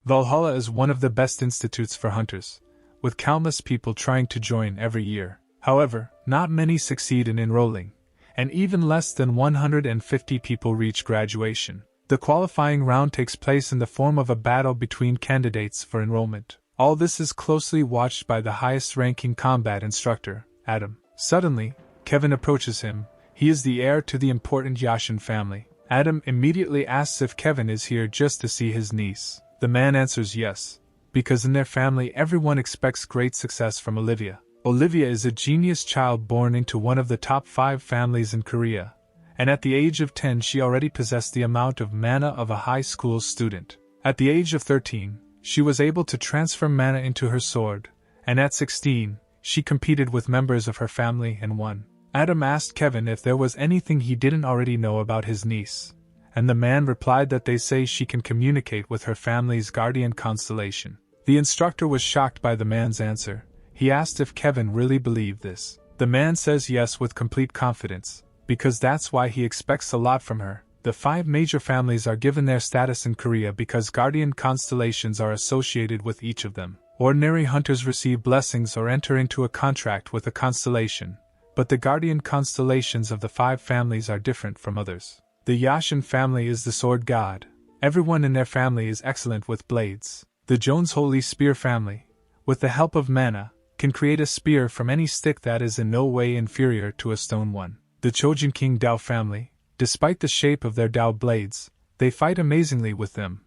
Valhalla is one of the best institutes for hunters, with countless people trying to join every year. However, not many succeed in enrolling, and even less than 150 people reach graduation. The qualifying round takes place in the form of a battle between candidates for enrollment. All this is closely watched by the highest-ranking combat instructor, Adam. Suddenly, Kevin approaches him. He is the heir to the important Yashin family. Adam immediately asks if Kevin is here just to see his niece. The man answers yes, because in their family everyone expects great success from Olivia. Olivia is a genius child born into one of the top 5 families in Korea, and at the age of 10 she already possessed the amount of mana of a high school student. At the age of 13, she was able to transfer mana into her sword, and at 16, she competed with members of her family and won. Adam asked Kevin if there was anything he didn't already know about his niece, and the man replied that they say she can communicate with her family's guardian constellation. The instructor was shocked by the man's answer. He asked if Kevin really believed this. The man says yes with complete confidence, because that's why he expects a lot from her. The 5 major families are given their status in Korea because guardian constellations are associated with each of them. Ordinary hunters receive blessings or enter into a contract with a constellation, but the guardian constellations of the 5 families are different from others. The Yashin family is the sword god. Everyone in their family is excellent with blades. The Jones Holy Spear family, with the help of mana, can create a spear from any stick that is in no way inferior to a stone one. The Chojin King Dao family, despite the shape of their Dao blades, they fight amazingly with them,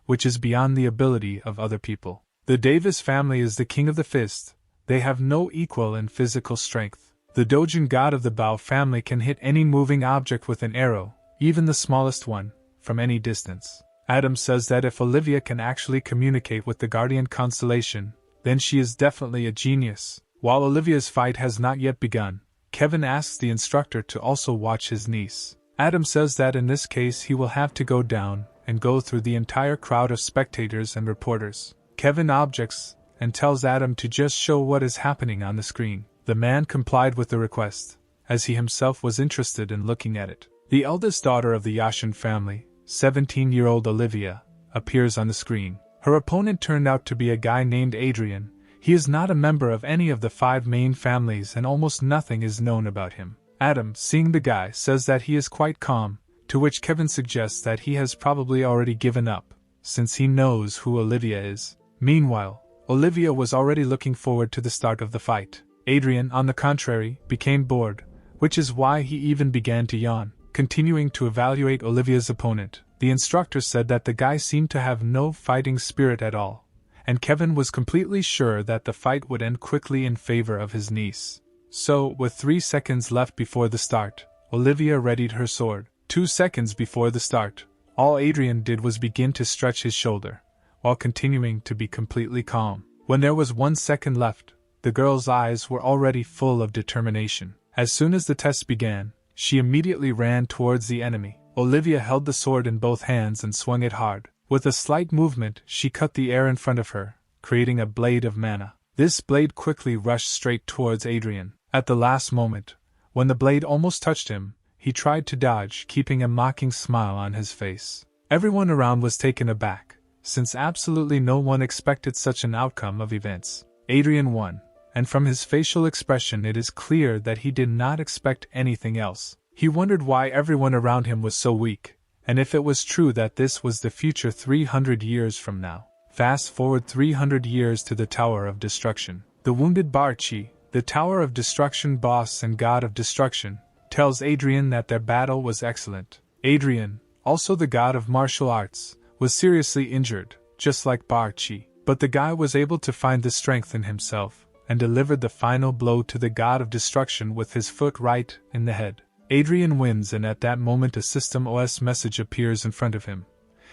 which is beyond the ability of other people. The Davis family is the king of the fist. They have no equal in physical strength. The Dojin god of the Bao family can hit any moving object with an arrow, even the smallest one, from any distance. Adam says that if Olivia can actually communicate with the guardian constellation, then she is definitely a genius. While Olivia's fight has not yet begun, Kevin asks the instructor to also watch his niece. Adam says that in this case he will have to go down and go through the entire crowd of spectators and reporters. Kevin objects and tells Adam to just show what is happening on the screen. The man complied with the request, as he himself was interested in looking at it. The eldest daughter of the Yashin family, 17-year-old Olivia, appears on the screen. Her opponent turned out to be a guy named Adrien. He is not a member of any of the 5 main families and almost nothing is known about him. Adam, seeing the guy, says that he is quite calm, to which Kevin suggests that he has probably already given up, since he knows who Olivia is. Meanwhile, Olivia was already looking forward to the start of the fight. Adrien, on the contrary, became bored, which is why he even began to yawn. Continuing to evaluate Olivia's opponent, the instructor said that the guy seemed to have no fighting spirit at all, and Kevin was completely sure that the fight would end quickly in favor of his niece. So, with 3 seconds left before the start, Olivia readied her sword. 2 seconds before the start, all Adrien did was begin to stretch his shoulder, while continuing to be completely calm. When there was 1 second left, the girl's eyes were already full of determination. As soon as the test began, she immediately ran towards the enemy. Olivia held the sword in both hands and swung it hard. With a slight movement, she cut the air in front of her, creating a blade of mana. This blade quickly rushed straight towards Adrien. At the last moment, when the blade almost touched him, he tried to dodge, keeping a mocking smile on his face. Everyone around was taken aback, since absolutely no one expected such an outcome of events. Adrien won, and from his facial expression it is clear that he did not expect anything else. He wondered why everyone around him was so weak, and if it was true that this was the future 300 years from now. Fast forward 300 years to the Tower of Destruction. The wounded Bari, the Tower of Destruction boss and god of destruction, tells Adrien that their battle was excellent. Adrien, also the god of martial arts, was seriously injured, just like Bari, but the guy was able to find the strength in himself and delivered the final blow to the god of destruction with his foot right in the head. Adrien wins, and at that moment a System OS message appears in front of him,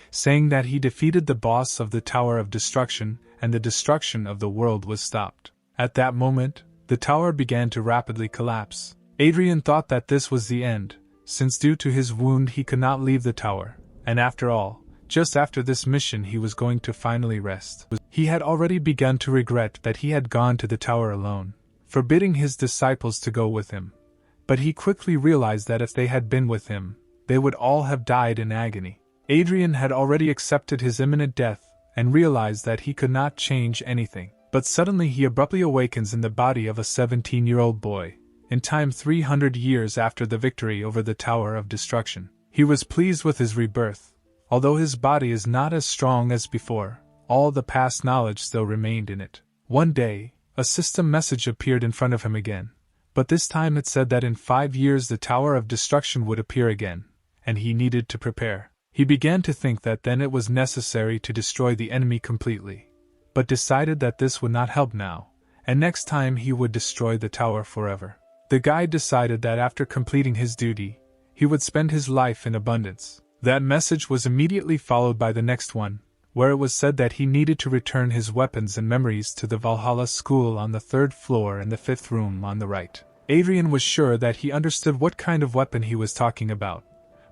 saying that he defeated the boss of the Tower of Destruction and the destruction of the world was stopped. At that moment, the tower began to rapidly collapse. Adrien thought that this was the end, since due to his wound he could not leave the tower, and after all, just after this mission he was going to finally rest. He had already begun to regret that he had gone to the tower alone, forbidding his disciples to go with him. But he quickly realized that if they had been with him, they would all have died in agony. Adrien had already accepted his imminent death, and realized that he could not change anything. But suddenly he abruptly awakens in the body of a 17-year-old boy, in time 300 years after the victory over the Tower of Destruction. He was pleased with his rebirth. Although his body is not as strong as before, all the past knowledge still remained in it. One day, a system message appeared in front of him again, but this time it said that in 5 years the Tower of Destruction would appear again, and he needed to prepare. He began to think that then it was necessary to destroy the enemy completely, but decided that this would not help now, and next time he would destroy the tower forever. The guide decided that after completing his duty, he would spend his life in abundance. That message was immediately followed by the next one, where it was said that he needed to return his weapons and memories to the Valhalla school on the 3rd floor in the 5th room on the right. Adrien was sure that he understood what kind of weapon he was talking about,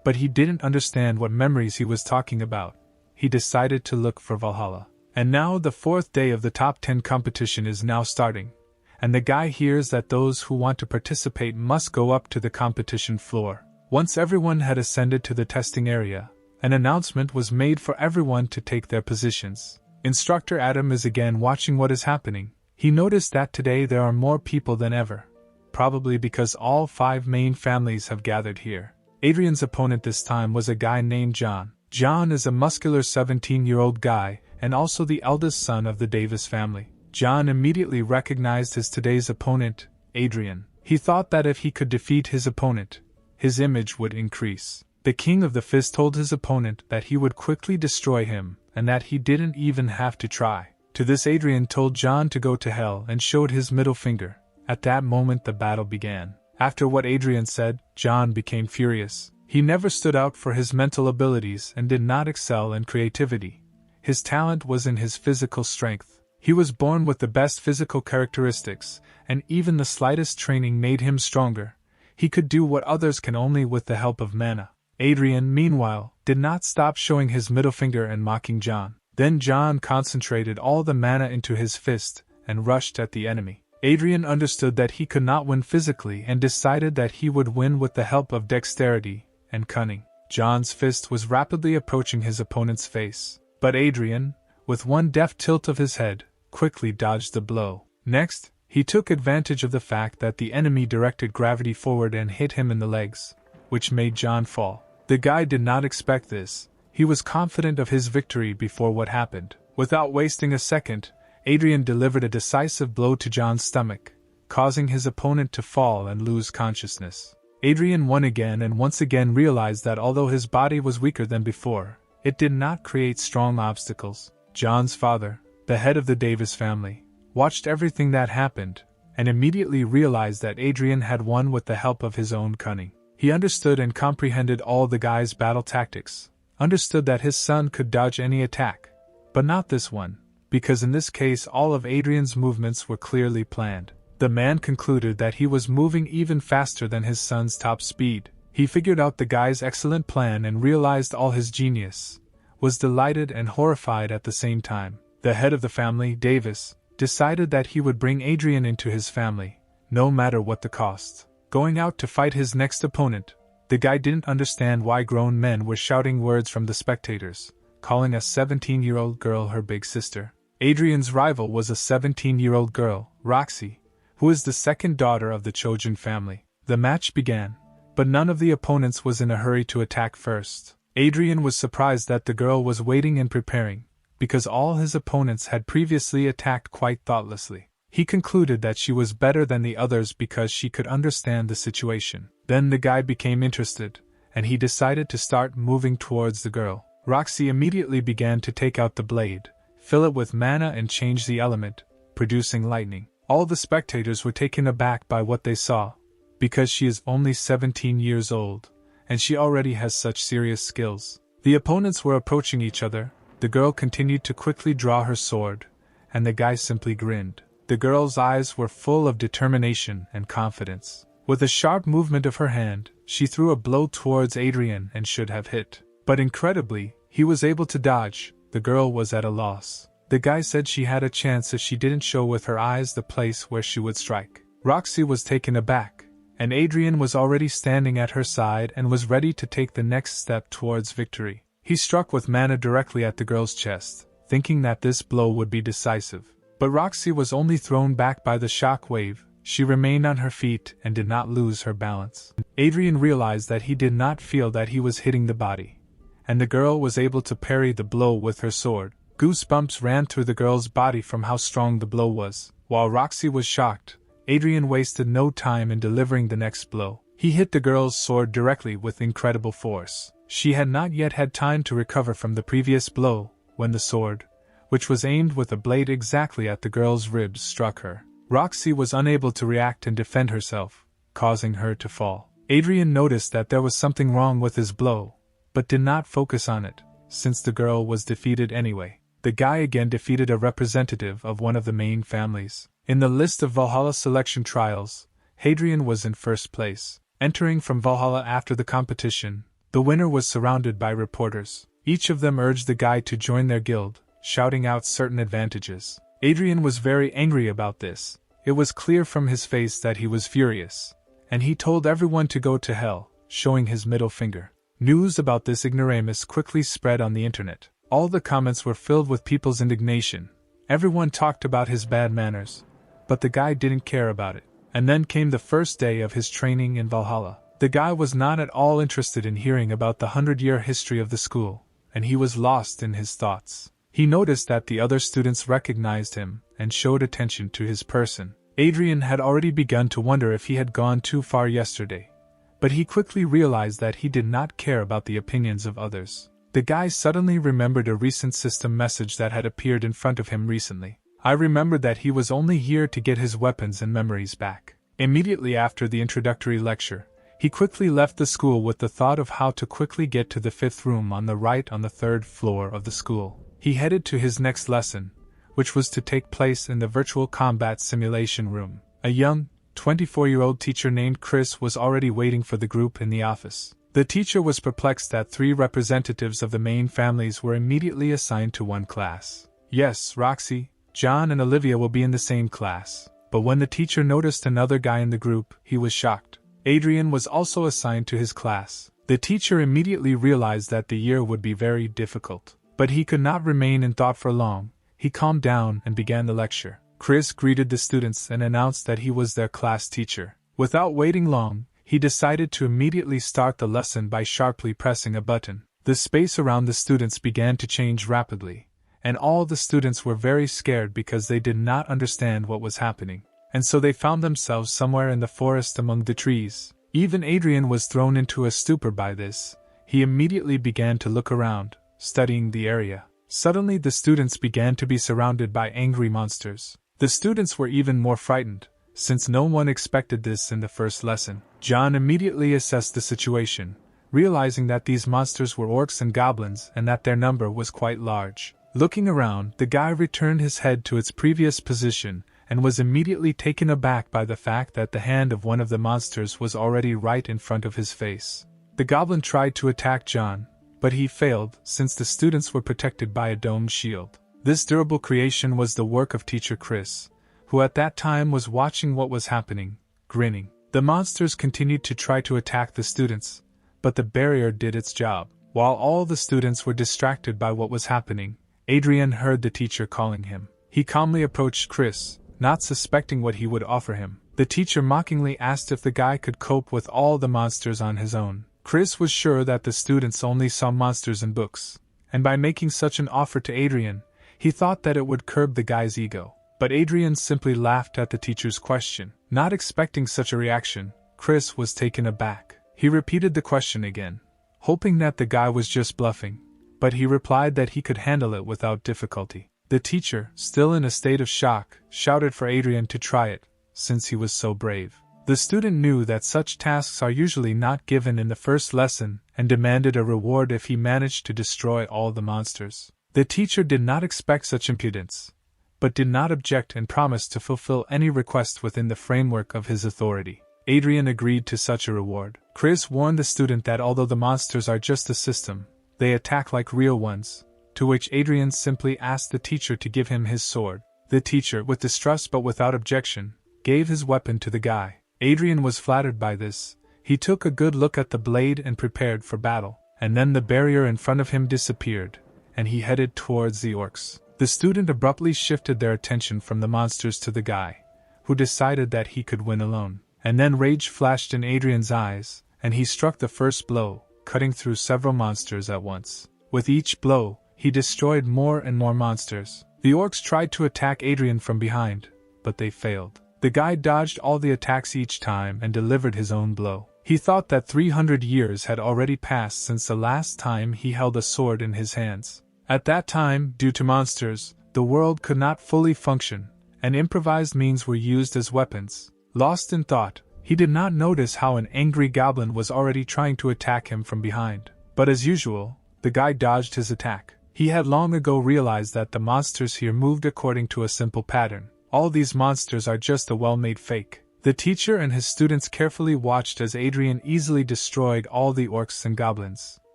but he didn't understand what memories he was talking about. He decided to look for Valhalla. And now the 4th day of the top 10 competition is now starting, and the guy hears that those who want to participate must go up to the competition floor. Once everyone had ascended to the testing area, an announcement was made for everyone to take their positions. Instructor Adam is again watching what is happening. He noticed that today there are more people than ever, probably because all 5 main families have gathered here. Adrien's opponent this time was a guy named Jon. Jon is a muscular 17-year-old guy, and also the eldest son of the Davis family. Jon immediately recognized his today's opponent, Adrien. He thought that if he could defeat his opponent, his image would increase. The King of the Fist told his opponent that he would quickly destroy him, and that he didn't even have to try. To this Adrien told Jon to go to hell and showed his middle finger. At that moment the battle began. After what Adrien said, Jon became furious. He never stood out for his mental abilities and did not excel in creativity. His talent was in his physical strength. He was born with the best physical characteristics, and even the slightest training made him stronger. He could do what others can only with the help of mana. Adrien, meanwhile, did not stop showing his middle finger and mocking Jon. Then Jon concentrated all the mana into his fist and rushed at the enemy. Adrien understood that he could not win physically and decided that he would win with the help of dexterity and cunning. Jon's fist was rapidly approaching his opponent's face, but Adrien, with one deft tilt of his head, quickly dodged the blow. Next, he took advantage of the fact that the enemy directed gravity forward and hit him in the legs, which made Jon fall. The guy did not expect this. He was confident of his victory before what happened. Without wasting a second, Adrien delivered a decisive blow to Jon's stomach, causing his opponent to fall and lose consciousness. Adrien won again and once again realized that although his body was weaker than before, it did not create strong obstacles. Jon's father, the head of the Davis family, watched everything that happened, and immediately realized that Adrien had won with the help of his own cunning. He understood and comprehended all the guy's battle tactics, understood that his son could dodge any attack, but not this one, because in this case all of Adrien's movements were clearly planned. The man concluded that he was moving even faster than his son's top speed. He figured out the guy's excellent plan and realized all his genius, was delighted and horrified at the same time. The head of the family, Davis, decided that he would bring Adrien into his family, no matter what the cost. Going out to fight his next opponent, the guy didn't understand why grown men were shouting words from the spectators, calling a 17-year-old girl her big sister. Adrien's rival was a 17-year-old girl, Roxy, who is the second daughter of the Chojin family. The match began, but none of the opponents was in a hurry to attack first. Adrien was surprised that the girl was waiting and preparing, because all his opponents had previously attacked quite thoughtlessly. He concluded that she was better than the others because she could understand the situation. Then the guy became interested, and he decided to start moving towards the girl. Roxy immediately began to take out the blade, fill it with mana and change the element, producing lightning. All the spectators were taken aback by what they saw, because she is only 17 years old, and she already has such serious skills. The opponents were approaching each other. The girl continued to quickly draw her sword, and the guy simply grinned. The girl's eyes were full of determination and confidence. With a sharp movement of her hand, she threw a blow towards Adrien and should have hit. But incredibly, he was able to dodge. The girl was at a loss. The guy said she had a chance if she didn't show with her eyes the place where she would strike. Roxy was taken aback, and Adrien was already standing at her side and was ready to take the next step towards victory. He struck with mana directly at the girl's chest, thinking that this blow would be decisive. But Roxy was only thrown back by the shock wave. She remained on her feet and did not lose her balance. Adrien realized that he did not feel that he was hitting the body, and the girl was able to parry the blow with her sword. Goosebumps ran through the girl's body from how strong the blow was. While Roxy was shocked, Adrien wasted no time in delivering the next blow. He hit the girl's sword directly with incredible force. She had not yet had time to recover from the previous blow when the sword, which was aimed with a blade exactly at the girl's ribs, struck her. Roxy was unable to react and defend herself, causing her to fall. Adrien noticed that there was something wrong with his blow, but did not focus on it, since the girl was defeated anyway. The guy again defeated a representative of one of the main families. In the list of Valhalla selection trials, Adrien was in first place. Entering from Valhalla after the competition, the winner was surrounded by reporters. Each of them urged the guy to join their guild, shouting out certain advantages. Adrien was very angry about this. It was clear from his face that he was furious, and he told everyone to go to hell, showing his middle finger. News about this ignoramus quickly spread on the internet. All the comments were filled with people's indignation. Everyone talked about his bad manners, but the guy didn't care about it. And then came the first day of his training in Valhalla. The guy was not at all interested in hearing about the 100-year history of the school, and he was lost in his thoughts. He noticed that the other students recognized him and showed attention to his person. Adrien had already begun to wonder if he had gone too far yesterday, but he quickly realized that he did not care about the opinions of others. The guy suddenly remembered a recent system message that had appeared in front of him recently. I remembered that he was only here to get his weapons and memories back. Immediately after the introductory lecture, he quickly left the school with the thought of how to quickly get to the 5th room on the right on the 3rd floor of the school. He headed to his next lesson, which was to take place in the virtual combat simulation room. A young, 24-year-old teacher named Chris was already waiting for the group in the office. The teacher was perplexed that 3 representatives of the main families were immediately assigned to one class. Yes, Roxy, John and Olivia will be in the same class. But when the teacher noticed another guy in the group, he was shocked. Adrien was also assigned to his class. The teacher immediately realized that the year would be very difficult. But he could not remain in thought for long. He calmed down and began the lecture. Chris greeted the students and announced that he was their class teacher. Without waiting long, he decided to immediately start the lesson by sharply pressing a button. The space around the students began to change rapidly, and all the students were very scared because they did not understand what was happening, and so they found themselves somewhere in the forest among the trees. Even Adrien was thrown into a stupor by this. He immediately began to look around, studying the area. Suddenly the students began to be surrounded by angry monsters. The students were even more frightened, since no one expected this in the first lesson. John immediately assessed the situation, realizing that these monsters were orcs and goblins and that their number was quite large. Looking around, the guy returned his head to its previous position and was immediately taken aback by the fact that the hand of one of the monsters was already right in front of his face. The goblin tried to attack John, but he failed since the students were protected by a domed shield. This durable creation was the work of teacher Chris, who at that time was watching what was happening, grinning. The monsters continued to try to attack the students, but the barrier did its job. While all the students were distracted by what was happening, Adrien heard the teacher calling him. He calmly approached Chris, not suspecting what he would offer him. The teacher mockingly asked if the guy could cope with all the monsters on his own. Chris was sure that the students only saw monsters in books, and by making such an offer to Adrien, he thought that it would curb the guy's ego. But Adrien simply laughed at the teacher's question. Not expecting such a reaction, Chris was taken aback. He repeated the question again, hoping that the guy was just bluffing, but he replied that he could handle it without difficulty. The teacher, still in a state of shock, shouted for Adrien to try it, since he was so brave. The student knew that such tasks are usually not given in the first lesson and demanded a reward if he managed to destroy all the monsters. The teacher did not expect such impudence, but did not object and promised to fulfill any request within the framework of his authority. Adrien agreed to such a reward. Chris warned the student that although the monsters are just a system, they attack like real ones, to which Adrien simply asked the teacher to give him his sword. The teacher, with distrust but without objection, gave his weapon to the guy. Adrien was flattered by this. He took a good look at the blade and prepared for battle, and then the barrier in front of him disappeared, and he headed towards the orcs. The student abruptly shifted their attention from the monsters to the guy, who decided that he could win alone. And then rage flashed in Adrien's eyes, and he struck the first blow, cutting through several monsters at once. With each blow, he destroyed more and more monsters. The orcs tried to attack Adrien from behind, but they failed. The guy dodged all the attacks each time and delivered his own blow. He thought that 300 years had already passed since the last time he held a sword in his hands. At that time, due to monsters, the world could not fully function, and improvised means were used as weapons. Lost in thought, he did not notice how an angry goblin was already trying to attack him from behind. But as usual, the guy dodged his attack. He had long ago realized that the monsters here moved according to a simple pattern. All these monsters are just a well-made fake. The teacher and his students carefully watched as Adrien easily destroyed all the orcs and goblins.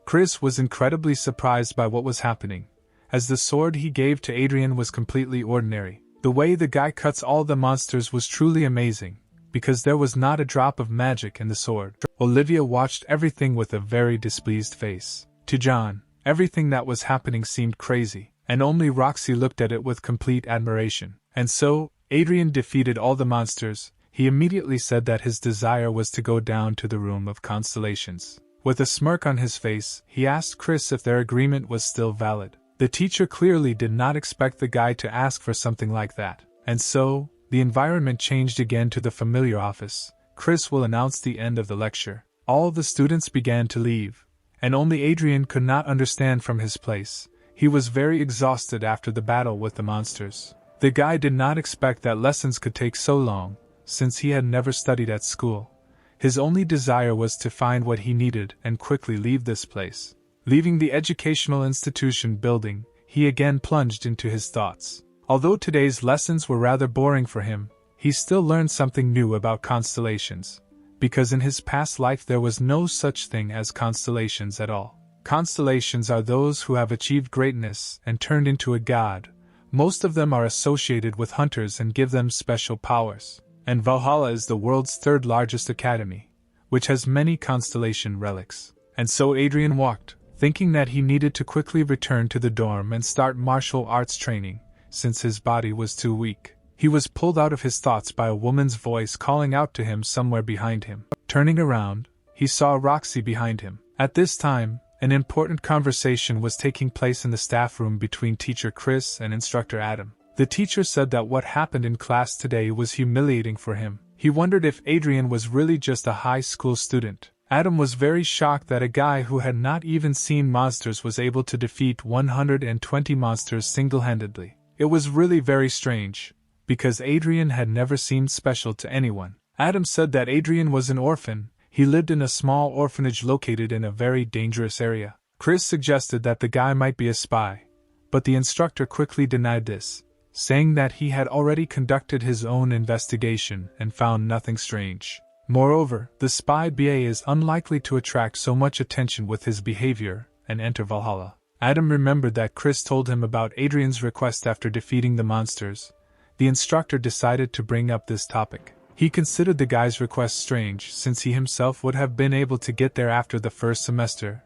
Chris was incredibly surprised by what was happening, as the sword he gave to Adrien was completely ordinary. The way the guy cuts all the monsters was truly amazing, because there was not a drop of magic in the sword. Olivia watched everything with a very displeased face. To Jon, everything that was happening seemed crazy, and only Roxy looked at it with complete admiration. And so, Adrien defeated all the monsters. He immediately said that his desire was to go down to the room of constellations. With a smirk on his face, he asked Chris if their agreement was still valid. The teacher clearly did not expect the guy to ask for something like that, and so, the environment changed again to the familiar office. Chris will announce the end of the lecture. All the students began to leave, and only Adrien could not understand from his place. He was very exhausted after the battle with the monsters. The guy did not expect that lessons could take so long, since he had never studied at school. His only desire was to find what he needed and quickly leave this place. Leaving the educational institution building, he again plunged into his thoughts. Although today's lessons were rather boring for him, he still learned something new about constellations, because in his past life there was no such thing as constellations at all. Constellations are those who have achieved greatness and turned into a god. Most of them are associated with hunters and give them special powers. And Valhalla is the world's third largest academy, which has many constellation relics. And so Adrien walked, thinking that he needed to quickly return to the dorm and start martial arts training, since his body was too weak. He was pulled out of his thoughts by a woman's voice calling out to him somewhere behind him. Turning around, he saw Roxy behind him. At this time, an important conversation was taking place in the staff room between teacher Chris and instructor Adam. The teacher said that what happened in class today was humiliating for him. He wondered if Adrien was really just a high school student. Adam was very shocked that a guy who had not even seen monsters was able to defeat 120 monsters single-handedly. It was really very strange, because Adrien had never seemed special to anyone. Adam said that Adrien was an orphan. He lived in a small orphanage located in a very dangerous area. Chris suggested that the guy might be a spy, but the instructor quickly denied this, saying that he had already conducted his own investigation and found nothing strange. Moreover, the spy BA is unlikely to attract so much attention with his behavior and enter Valhalla. Adam remembered that Chris told him about Adrien's request after defeating the monsters. The instructor decided to bring up this topic. He considered the guy's request strange since he himself would have been able to get there after the first semester,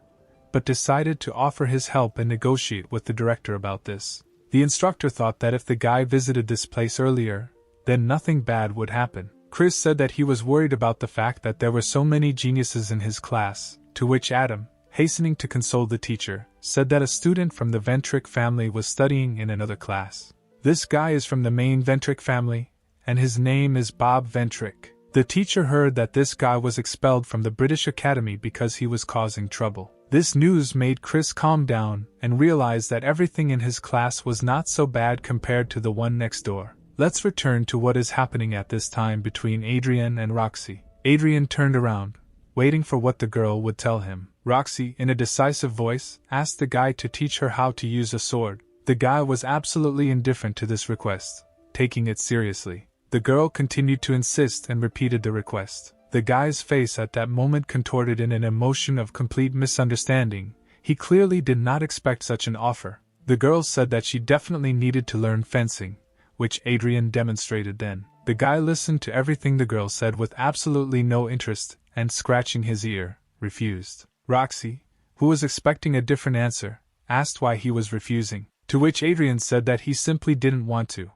but decided to offer his help and negotiate with the director about this. The instructor thought that if the guy visited this place earlier, then nothing bad would happen. Chris said that he was worried about the fact that there were so many geniuses in his class, to which Adam, hastening to console the teacher, said that a student from the Ventri family was studying in another class. This guy is from the main Ventri family, and his name is Bob Ventri. The teacher heard that this guy was expelled from the British Academy because he was causing trouble. This news made Chris calm down and realize that everything in his class was not so bad compared to the one next door. Let's return to what is happening at this time between Adrien and Roxy. Adrien turned around, waiting for what the girl would tell him. Roxy, in a decisive voice, asked the guy to teach her how to use a sword. The guy was absolutely indifferent to this request, taking it seriously. The girl continued to insist and repeated the request. The guy's face at that moment contorted in an emotion of complete misunderstanding. He clearly did not expect such an offer. The girl said that she definitely needed to learn fencing, which Adrien demonstrated then. The guy listened to everything the girl said with absolutely no interest, and scratching his ear, refused. Roxy, who was expecting a different answer, asked why he was refusing, to which Adrien said that he simply didn't want to,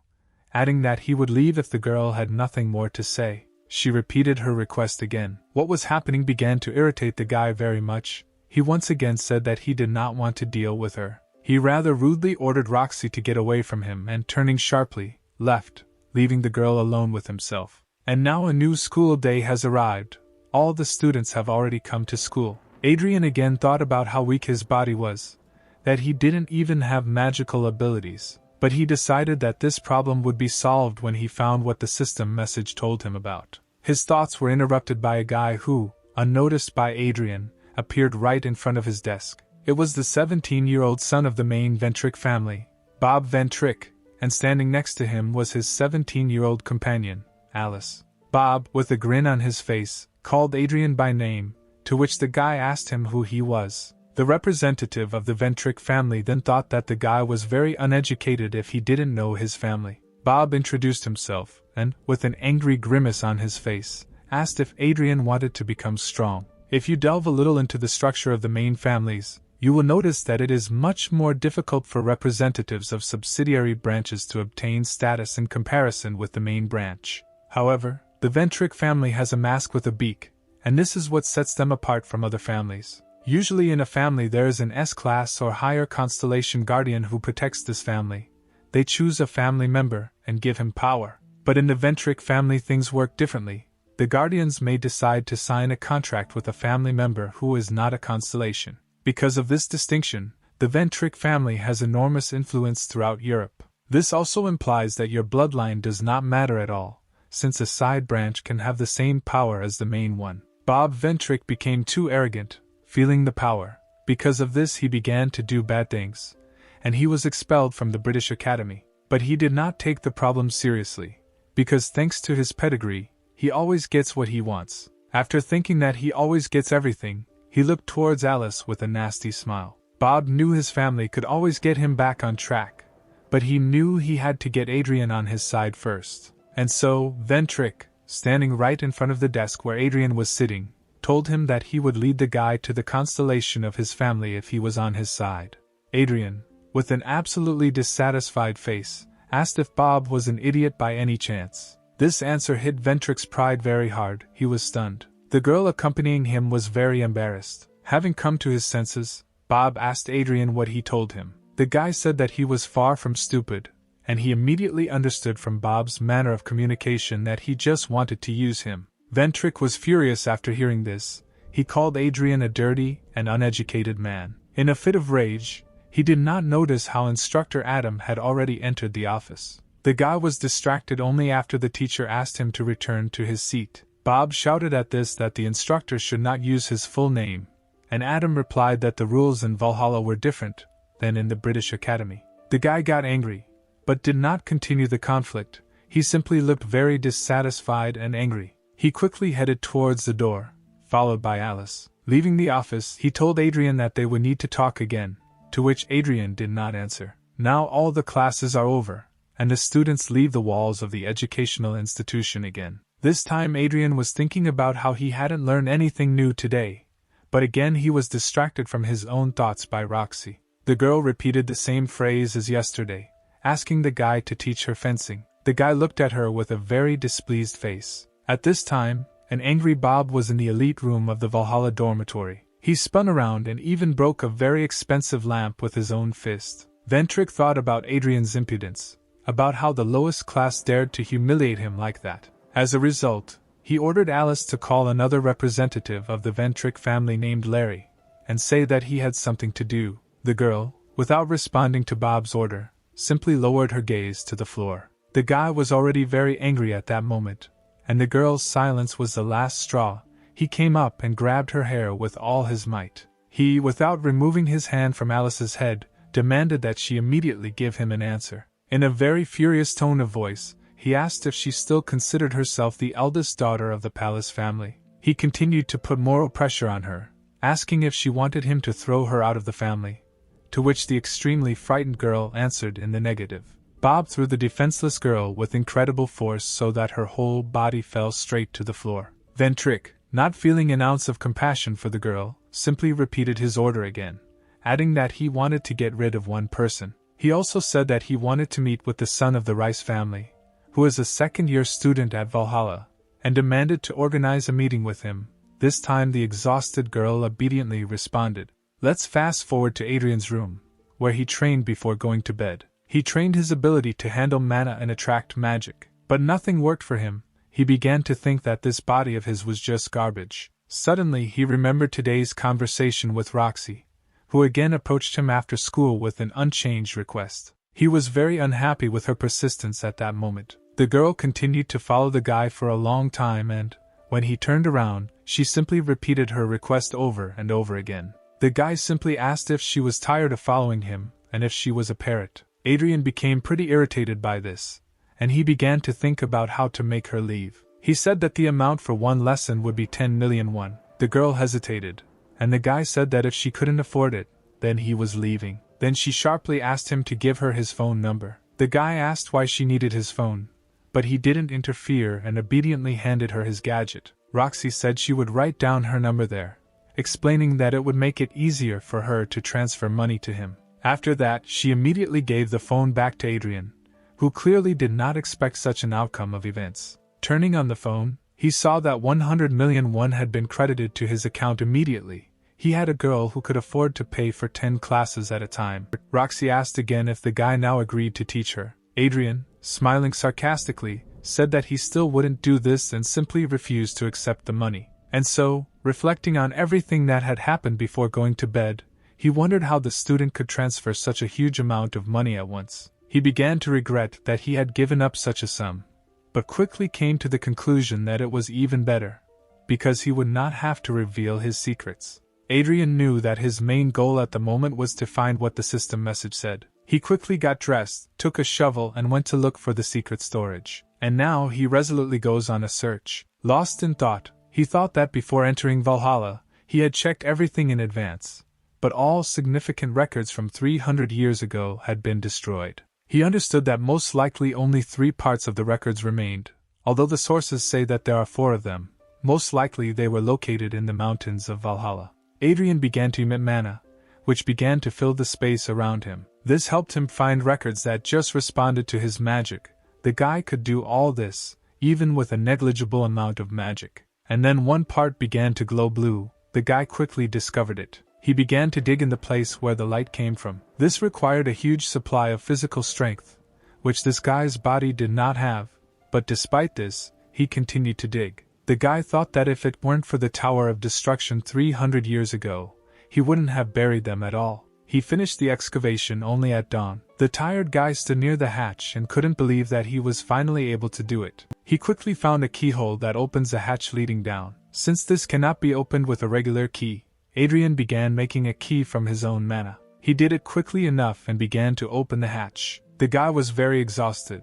adding that he would leave if the girl had nothing more to say. She repeated her request again. What was happening began to irritate the guy very much. He once again said that he did not want to deal with her. He rather rudely ordered Roxy to get away from him and, turning sharply, left, leaving the girl alone with himself. And now a new school day has arrived. All the students have already come to school. Adrien again thought about how weak his body was, that he didn't even have magical abilities, but he decided that this problem would be solved when he found what the system message told him about. His thoughts were interrupted by a guy who, unnoticed by Adrien, appeared right in front of his desk. It was the 17-year-old son of the main Ventri family, Bob Ventri, and standing next to him was his 17-year-old companion, Alice. Bob, with a grin on his face, called Adrien by name, to which the guy asked him who he was. The representative of the Ventri family then thought that the guy was very uneducated if he didn't know his family. Bob introduced himself, and, with an angry grimace on his face, asked if Adrien wanted to become strong. If you delve a little into the structure of the main families, you will notice that it is much more difficult for representatives of subsidiary branches to obtain status in comparison with the main branch. However, the Ventri family has a mask with a beak, and this is what sets them apart from other families. Usually in a family there is an S-class or higher constellation guardian who protects this family. They choose a family member and give him power. But in the Ventri family things work differently. The guardians may decide to sign a contract with a family member who is not a constellation. Because of this distinction, the Ventri family has enormous influence throughout Europe. This also implies that your bloodline does not matter at all, since a side branch can have the same power as the main one. Bob Ventri became too arrogant, feeling the power. Because of this he began to do bad things, and he was expelled from the British Academy. But he did not take the problem seriously, because thanks to his pedigree, he always gets what he wants. After thinking that he always gets everything, he looked towards Alice with a nasty smile. Bob knew his family could always get him back on track, but he knew he had to get Adrien on his side first. And so, Ventri, standing right in front of the desk where Adrien was sitting, told him that he would lead the guy to the constellation of his family if he was on his side. Adrien, with an absolutely dissatisfied face, asked if Bob was an idiot by any chance. This answer hit Ventri's pride very hard. He was stunned. The girl accompanying him was very embarrassed. Having come to his senses, Bob asked Adrien what he told him. The guy said that he was far from stupid, and he immediately understood from Bob's manner of communication that he just wanted to use him. Ventri was furious after hearing this. He called Adrien a dirty and uneducated man. In a fit of rage, he did not notice how Instructor Adam had already entered the office. The guy was distracted only after the teacher asked him to return to his seat. Bob shouted at this that the instructor should not use his full name, and Adam replied that the rules in Valhalla were different than in the British Academy. The guy got angry, but did not continue the conflict. He simply looked very dissatisfied and angry. He quickly headed towards the door, followed by Alice. Leaving the office, he told Adrien that they would need to talk again, to which Adrien did not answer. Now all the classes are over, and the students leave the walls of the educational institution again. This time Adrien was thinking about how he hadn't learned anything new today, but again he was distracted from his own thoughts by Roxy. The girl repeated the same phrase as yesterday, asking the guy to teach her fencing. The guy looked at her with a very displeased face. At this time, an angry Bob was in the elite room of the Valhalla dormitory. He spun around and even broke a very expensive lamp with his own fist. Ventri thought about Adrien's impudence, about how the lowest class dared to humiliate him like that. As a result, he ordered Alice to call another representative of the Ventri family named Larry, and say that he had something to do. The girl, without responding to Bob's order, simply lowered her gaze to the floor. The guy was already very angry at that moment, and the girl's silence was the last straw. He came up and grabbed her hair with all his might. He, without removing his hand from Alice's head, demanded that she immediately give him an answer. In a very furious tone of voice, he asked if she still considered herself the eldest daughter of the palace family. He continued to put moral pressure on her, asking if she wanted him to throw her out of the family, to which the extremely frightened girl answered in the negative. Bob threw the defenseless girl with incredible force so that her whole body fell straight to the floor. Ventri, not feeling an ounce of compassion for the girl, simply repeated his order again, adding that he wanted to get rid of one person. He also said that he wanted to meet with the son of the Rice family, who is a second-year student at Valhalla, and demanded to organize a meeting with him. This time the exhausted girl obediently responded. Let's fast forward to Adrien's room, where he trained before going to bed. He trained his ability to handle mana and attract magic, but nothing worked for him. He began to think that this body of his was just garbage. Suddenly he remembered today's conversation with Roxy, who again approached him after school with an unchanged request. He was very unhappy with her persistence at that moment. The girl continued to follow the guy for a long time and, when he turned around, she simply repeated her request over and over again. The guy simply asked if she was tired of following him, and if she was a parrot. Adrien became pretty irritated by this, and he began to think about how to make her leave. He said that the amount for one lesson would be 10 million won. The girl hesitated, and the guy said that if she couldn't afford it, then he was leaving. Then she sharply asked him to give her his phone number. The guy asked why she needed his phone, but he didn't interfere and obediently handed her his gadget. Roxy said she would write down her number there, explaining that it would make it easier for her to transfer money to him. After that, she immediately gave the phone back to Adrien, who clearly did not expect such an outcome of events. Turning on the phone, he saw that 100 million won had been credited to his account immediately. He had a girl who could afford to pay for 10 classes at a time. Roxy asked again if the guy now agreed to teach her. Adrien, smiling sarcastically, said that he still wouldn't do this and simply refused to accept the money. And so, reflecting on everything that had happened before going to bed, he wondered how the student could transfer such a huge amount of money at once. He began to regret that he had given up such a sum, but quickly came to the conclusion that it was even better, because he would not have to reveal his secrets. Adrien knew that his main goal at the moment was to find what the system message said. He quickly got dressed, took a shovel and went to look for the secret storage. And now he resolutely goes on a search. Lost in thought, he thought that before entering Valhalla, he had checked everything in advance, but all significant records from 300 years ago had been destroyed. He understood that most likely only 3 parts of the records remained, although the sources say that there are 4 of them. Most likely they were located in the mountains of Valhalla. Adrien began to emit mana, which began to fill the space around him. This helped him find records that just responded to his magic. The guy could do all this, even with a negligible amount of magic. And then one part began to glow blue. The guy quickly discovered it. He began to dig in the place where the light came from. This required a huge supply of physical strength, which this guy's body did not have, but despite this, he continued to dig. The guy thought that if it weren't for the Tower of Destruction 300 years ago, he wouldn't have buried them at all. He finished the excavation only at dawn. The tired guy stood near the hatch and couldn't believe that he was finally able to do it. He quickly found a keyhole that opens the hatch leading down. Since this cannot be opened with a regular key, Adrien began making a key from his own mana. He did it quickly enough and began to open the hatch. The guy was very exhausted,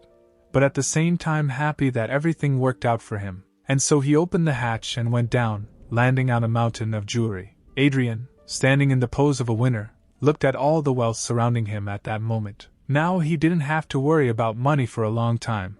but at the same time happy that everything worked out for him. And so he opened the hatch and went down, landing on a mountain of jewelry. Adrien, standing in the pose of a winner, looked at all the wealth surrounding him at that moment. Now he didn't have to worry about money for a long time.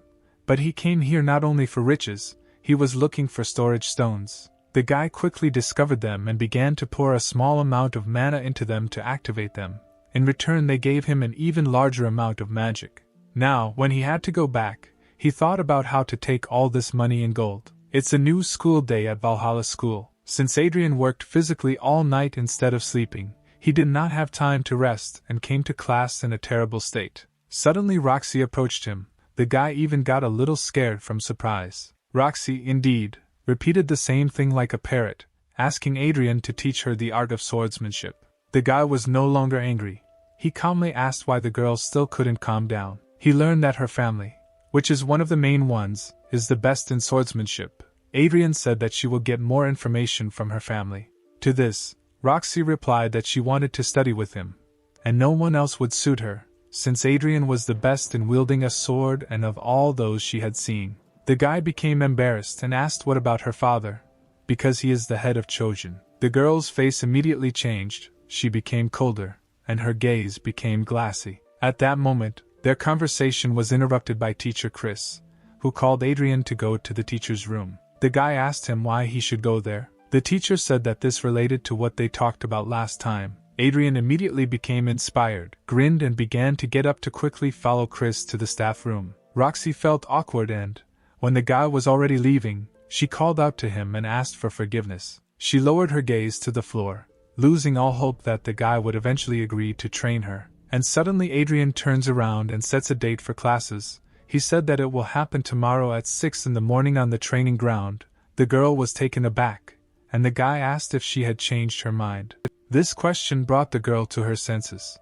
But he came here not only for riches, he was looking for storage stones. The guy quickly discovered them and began to pour a small amount of mana into them to activate them. In return they gave him an even larger amount of magic. Now, when he had to go back, he thought about how to take all this money in gold. It's a new school day at Valhalla School. Since Adrien worked physically all night instead of sleeping, he did not have time to rest and came to class in a terrible state. Suddenly Roxy approached him. The guy even got a little scared from surprise. Roxy, indeed, repeated the same thing like a parrot, asking Adrien to teach her the art of swordsmanship. The guy was no longer angry. He calmly asked why the girl still couldn't calm down. He learned that her family, which is one of the main ones, is the best in swordsmanship. Adrien said that she will get more information from her family. To this, Roxy replied that she wanted to study with him, and no one else would suit her, since Adrien was the best in wielding a sword and of all those she had seen. The guy became embarrassed and asked what about her father, because he is the head of Chojin. The girl's face immediately changed, she became colder, and her gaze became glassy. At that moment, their conversation was interrupted by teacher Chris, who called Adrien to go to the teacher's room. The guy asked him why he should go there. The teacher said that this related to what they talked about last time. Adrien immediately became inspired, grinned and began to get up to quickly follow Chris to the staff room. Roxy felt awkward and, when the guy was already leaving, she called out to him and asked for forgiveness. She lowered her gaze to the floor, losing all hope that the guy would eventually agree to train her. And suddenly Adrien turns around and sets a date for classes. He said that it will happen tomorrow at 6 in the morning on the training ground. The girl was taken aback, and the guy asked if she had changed her mind. This question brought the girl to her senses,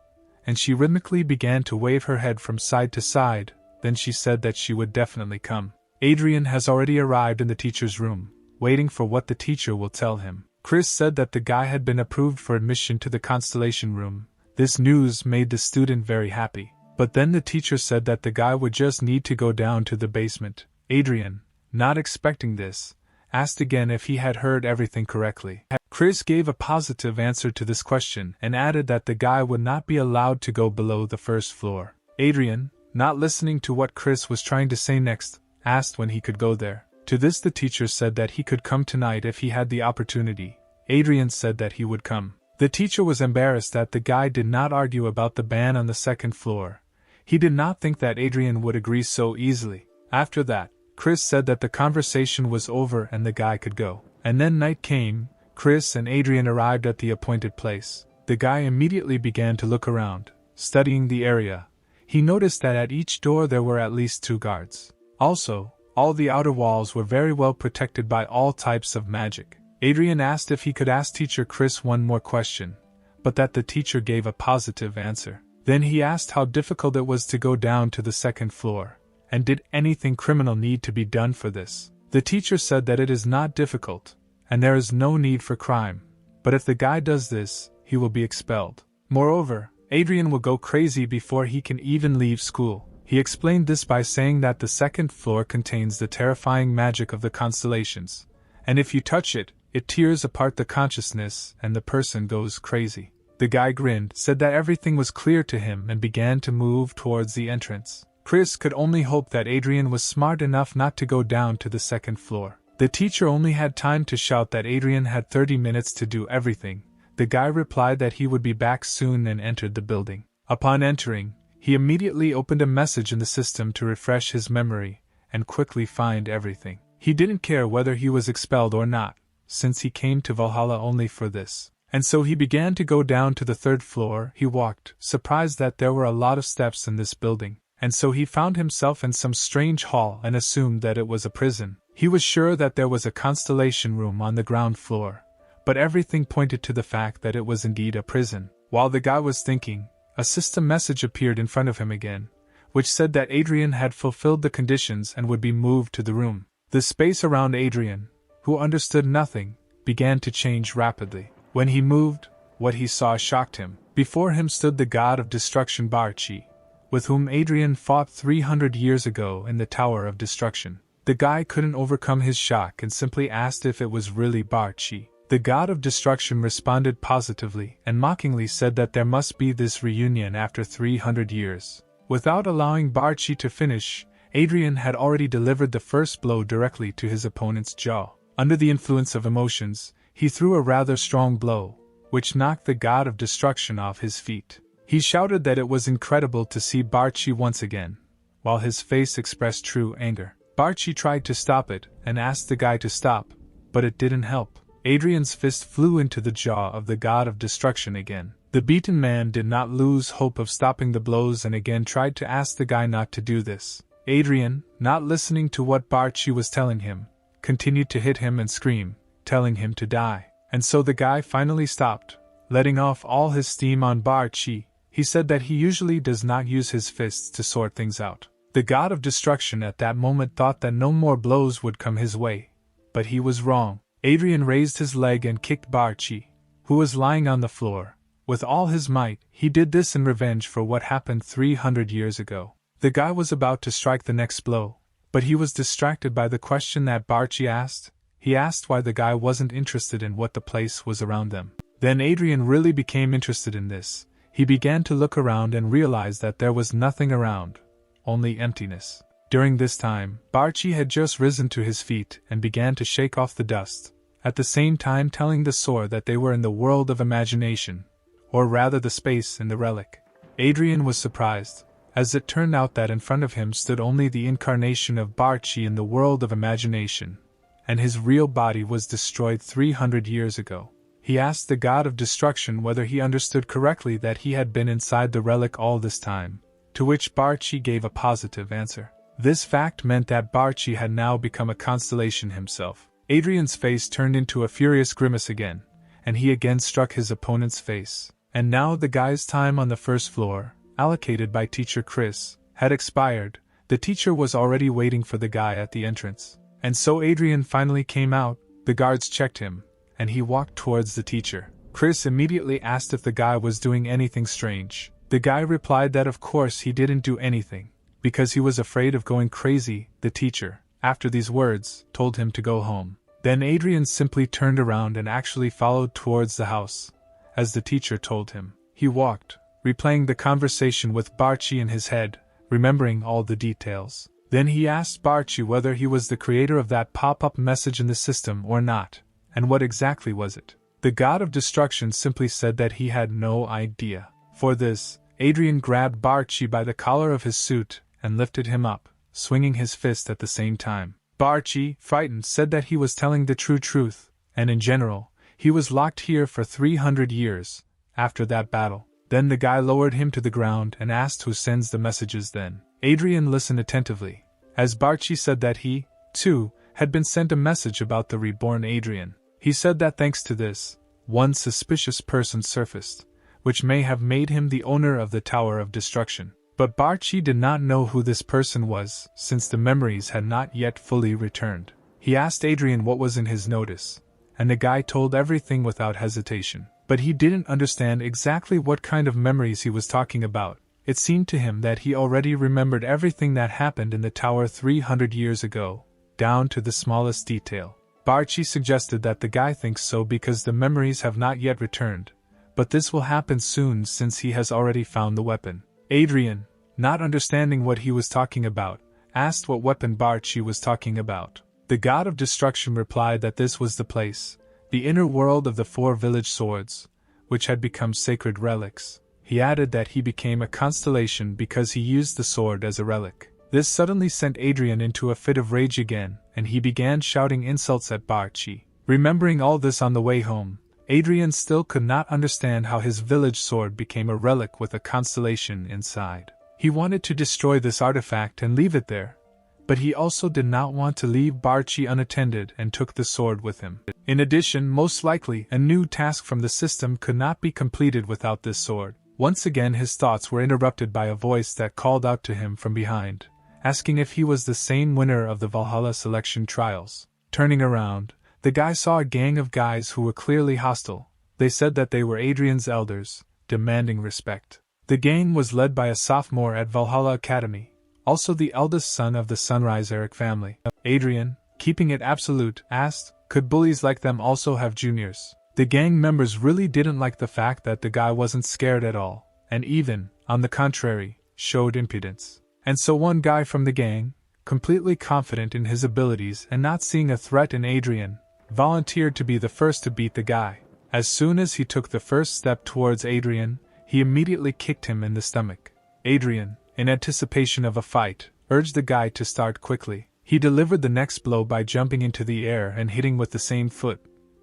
and she rhythmically began to wave her head from side to side. Then she said that she would definitely come. Adrien has already arrived in the teacher's room, waiting for what the teacher will tell him. Chris said that the guy had been approved for admission to the constellation room. This news made the student very happy. But then the teacher said that the guy would just need to go down to the basement. Adrien, not expecting this, asked again if he had heard everything correctly. Chris gave a positive answer to this question and added that the guy would not be allowed to go below the first floor. Adrien, not listening to what Chris was trying to say next, asked when he could go there. To this the teacher said that he could come tonight if he had the opportunity. Adrien said that he would come. The teacher was embarrassed that the guy did not argue about the ban on the second floor. He did not think that Adrien would agree so easily. After that, Chris said that the conversation was over and the guy could go. And then night came. Chris and Adrien arrived at the appointed place. The guy immediately began to look around, studying the area. He noticed that at each door there were at least 2 guards. Also, all the outer walls were very well protected by all types of magic. Adrien asked if he could ask teacher Chris one more question, but that the teacher gave a positive answer. Then he asked how difficult it was to go down to the second floor, and did anything criminal need to be done for this. The teacher said that it is not difficult, and there is no need for crime, but if the guy does this, he will be expelled. Moreover, Adrien will go crazy before he can even leave school. He explained this by saying that the second floor contains the terrifying magic of the constellations, and if you touch it, it tears apart the consciousness and the person goes crazy. The guy grinned, said that everything was clear to him and began to move towards the entrance. Chris could only hope that Adrien was smart enough not to go down to the second floor. The teacher only had time to shout that Adrien had 30 minutes to do everything. The guy replied that he would be back soon and entered the building. Upon entering, he immediately opened a message in the system to refresh his memory and quickly find everything. He didn't care whether he was expelled or not, since he came to Valhalla only for this. And so he began to go down to the 3rd floor. He walked, surprised that there were a lot of steps in this building, and so he found himself in some strange hall and assumed that it was a prison. He was sure that there was a constellation room on the ground floor, but everything pointed to the fact that it was indeed a prison. While the guy was thinking, a system message appeared in front of him again, which said that Adrien had fulfilled the conditions and would be moved to the room. The space around Adrien, who understood nothing, began to change rapidly. When he moved, what he saw shocked him. Before him stood the god of destruction Bari, with whom Adrien fought 300 years ago in the Tower of Destruction. The guy couldn't overcome his shock and simply asked if it was really Bari. The god of destruction responded positively and mockingly said that there must be this reunion after 300 years. Without allowing Bari to finish, Adrien had already delivered the first blow directly to his opponent's jaw. Under the influence of emotions, he threw a rather strong blow, which knocked the god of destruction off his feet. He shouted that it was incredible to see Bari once again, while his face expressed true anger. Bari tried to stop it and asked the guy to stop, but it didn't help. Adrien's fist flew into the jaw of the god of destruction again. The beaten man did not lose hope of stopping the blows and again tried to ask the guy not to do this. Adrien, not listening to what Bari was telling him, continued to hit him and scream, telling him to die. And so the guy finally stopped, letting off all his steam on Bari. He said that he usually does not use his fists to sort things out. The god of destruction at that moment thought that no more blows would come his way, but he was wrong. Adrien raised his leg and kicked Bari, who was lying on the floor, with all his might. He did this in revenge for what happened 300 years ago. The guy was about to strike the next blow, but he was distracted by the question that Bari asked. He asked why the guy wasn't interested in what the place was around them. Then Adrien really became interested in this. He began to look around and realized that there was nothing around, only emptiness. During this time, Bari had just risen to his feet and began to shake off the dust, at the same time telling the sword that they were in the world of imagination, or rather the space in the relic. Adrien was surprised, as it turned out that in front of him stood only the incarnation of Bari in the world of imagination, and his real body was destroyed 300 years ago. He asked the god of destruction whether he understood correctly that he had been inside the relic all this time, to which Bari gave a positive answer. This fact meant that Bari had now become a constellation himself. Adrien's face turned into a furious grimace again, and he again struck his opponent's face. And now the guy's time on the first floor, allocated by teacher Chris, had expired. The teacher was already waiting for the guy at the entrance. And so Adrien finally came out. The guards checked him, and he walked towards the teacher. Chris immediately asked if the guy was doing anything strange. The guy replied that of course he didn't do anything, because he was afraid of going crazy. The teacher, after these words, told him to go home. Then Adrien simply turned around and actually followed towards the house, as the teacher told him. He walked, replaying the conversation with Bari in his head, remembering all the details. Then he asked Bari whether he was the creator of that pop-up message in the system or not, and what exactly was it. The god of destruction simply said that he had no idea. For this, Adrien grabbed Bari by the collar of his suit and lifted him up, swinging his fist at the same time. Bari, frightened, said that he was telling the true truth, and in general, he was locked here for 300 years, after that battle. Then the guy lowered him to the ground and asked who sends the messages then. Adrien listened attentively, as Bari said that he, too, had been sent a message about the reborn Adrien. He said that thanks to this, one suspicious person surfaced, which may have made him the owner of the Tower of Destruction. But Bari did not know who this person was, since the memories had not yet fully returned. He asked Adrien what was in his notice, and the guy told everything without hesitation. But he didn't understand exactly what kind of memories he was talking about. It seemed to him that he already remembered everything that happened in the tower 300 years ago, down to the smallest detail. Bari suggested that the guy thinks so because the memories have not yet returned, but this will happen soon since he has already found the weapon. Adrien, not understanding what he was talking about, asked what weapon Bari was talking about. The god of destruction replied that this was the place, the inner world of the 4 village swords, which had become sacred relics. He added that he became a constellation because he used the sword as a relic. This suddenly sent Adrien into a fit of rage again, and he began shouting insults at Bari. Remembering all this on the way home, Adrien still could not understand how his village sword became a relic with a constellation inside. He wanted to destroy this artifact and leave it there, but he also did not want to leave Bari unattended and took the sword with him. In addition, most likely, a new task from the system could not be completed without this sword. Once again his thoughts were interrupted by a voice that called out to him from behind, asking if he was the same winner of the Valhalla selection trials. Turning around, the guy saw a gang of guys who were clearly hostile. They said that they were Adrien's elders, demanding respect. The gang was led by a sophomore at Valhalla Academy, also the eldest son of the Sunrise Eric family. Adrien, keeping it absolute, asked, could bullies like them also have juniors? The gang members really didn't like the fact that the guy wasn't scared at all, and even, on the contrary, showed impudence. And so one guy from the gang, completely confident in his abilities and not seeing a threat in Adrien, volunteered to be the first to beat the guy. As soon as he took the first step towards Adrien, he immediately kicked him in the stomach. Adrien, in anticipation of a fight, urged the guy to start quickly. He delivered the next blow by jumping into the air and hitting with the same foot,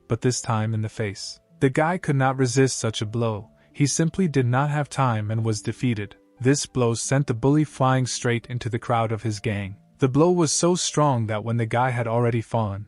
but this time in the face. The guy could not resist such a blow. He simply did not have time and was defeated. This blow sent the bully flying straight into the crowd of his gang. The blow was so strong that when the guy had already fallen,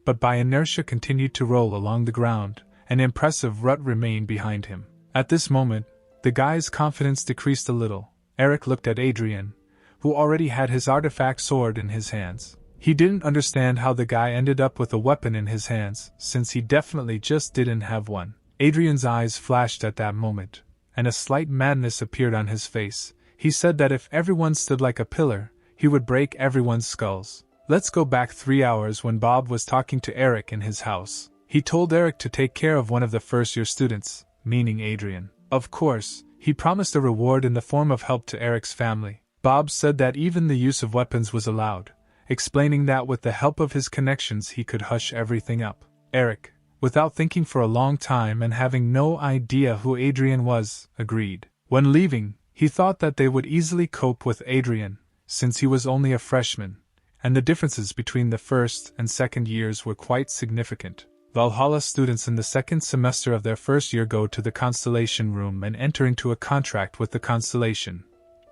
but by inertia continued to roll along the ground, an impressive rut remained behind him. At this moment, the guy's confidence decreased a little. Eric looked at Adrien, who already had his artifact sword in his hands. He didn't understand how the guy ended up with a weapon in his hands, since he definitely just didn't have one. Adrien's eyes flashed at that moment, and a slight madness appeared on his face. He said that if everyone stood like a pillar, he would break everyone's skulls. Let's go back 3 hours when Bob was talking to Eric in his house. He told Eric to take care of one of the first-year students, meaning Adrien. Of course, he promised a reward in the form of help to Eric's family. Bob said that even the use of weapons was allowed, explaining that with the help of his connections he could hush everything up. Eric, without thinking for a long time and having no idea who Adrien was, agreed. When leaving, he thought that they would easily cope with Adrien, since he was only a freshman, and the differences between the first and second years were quite significant. Valhalla students in the second semester of their first year go to the Constellation Room and enter into a contract with the Constellation.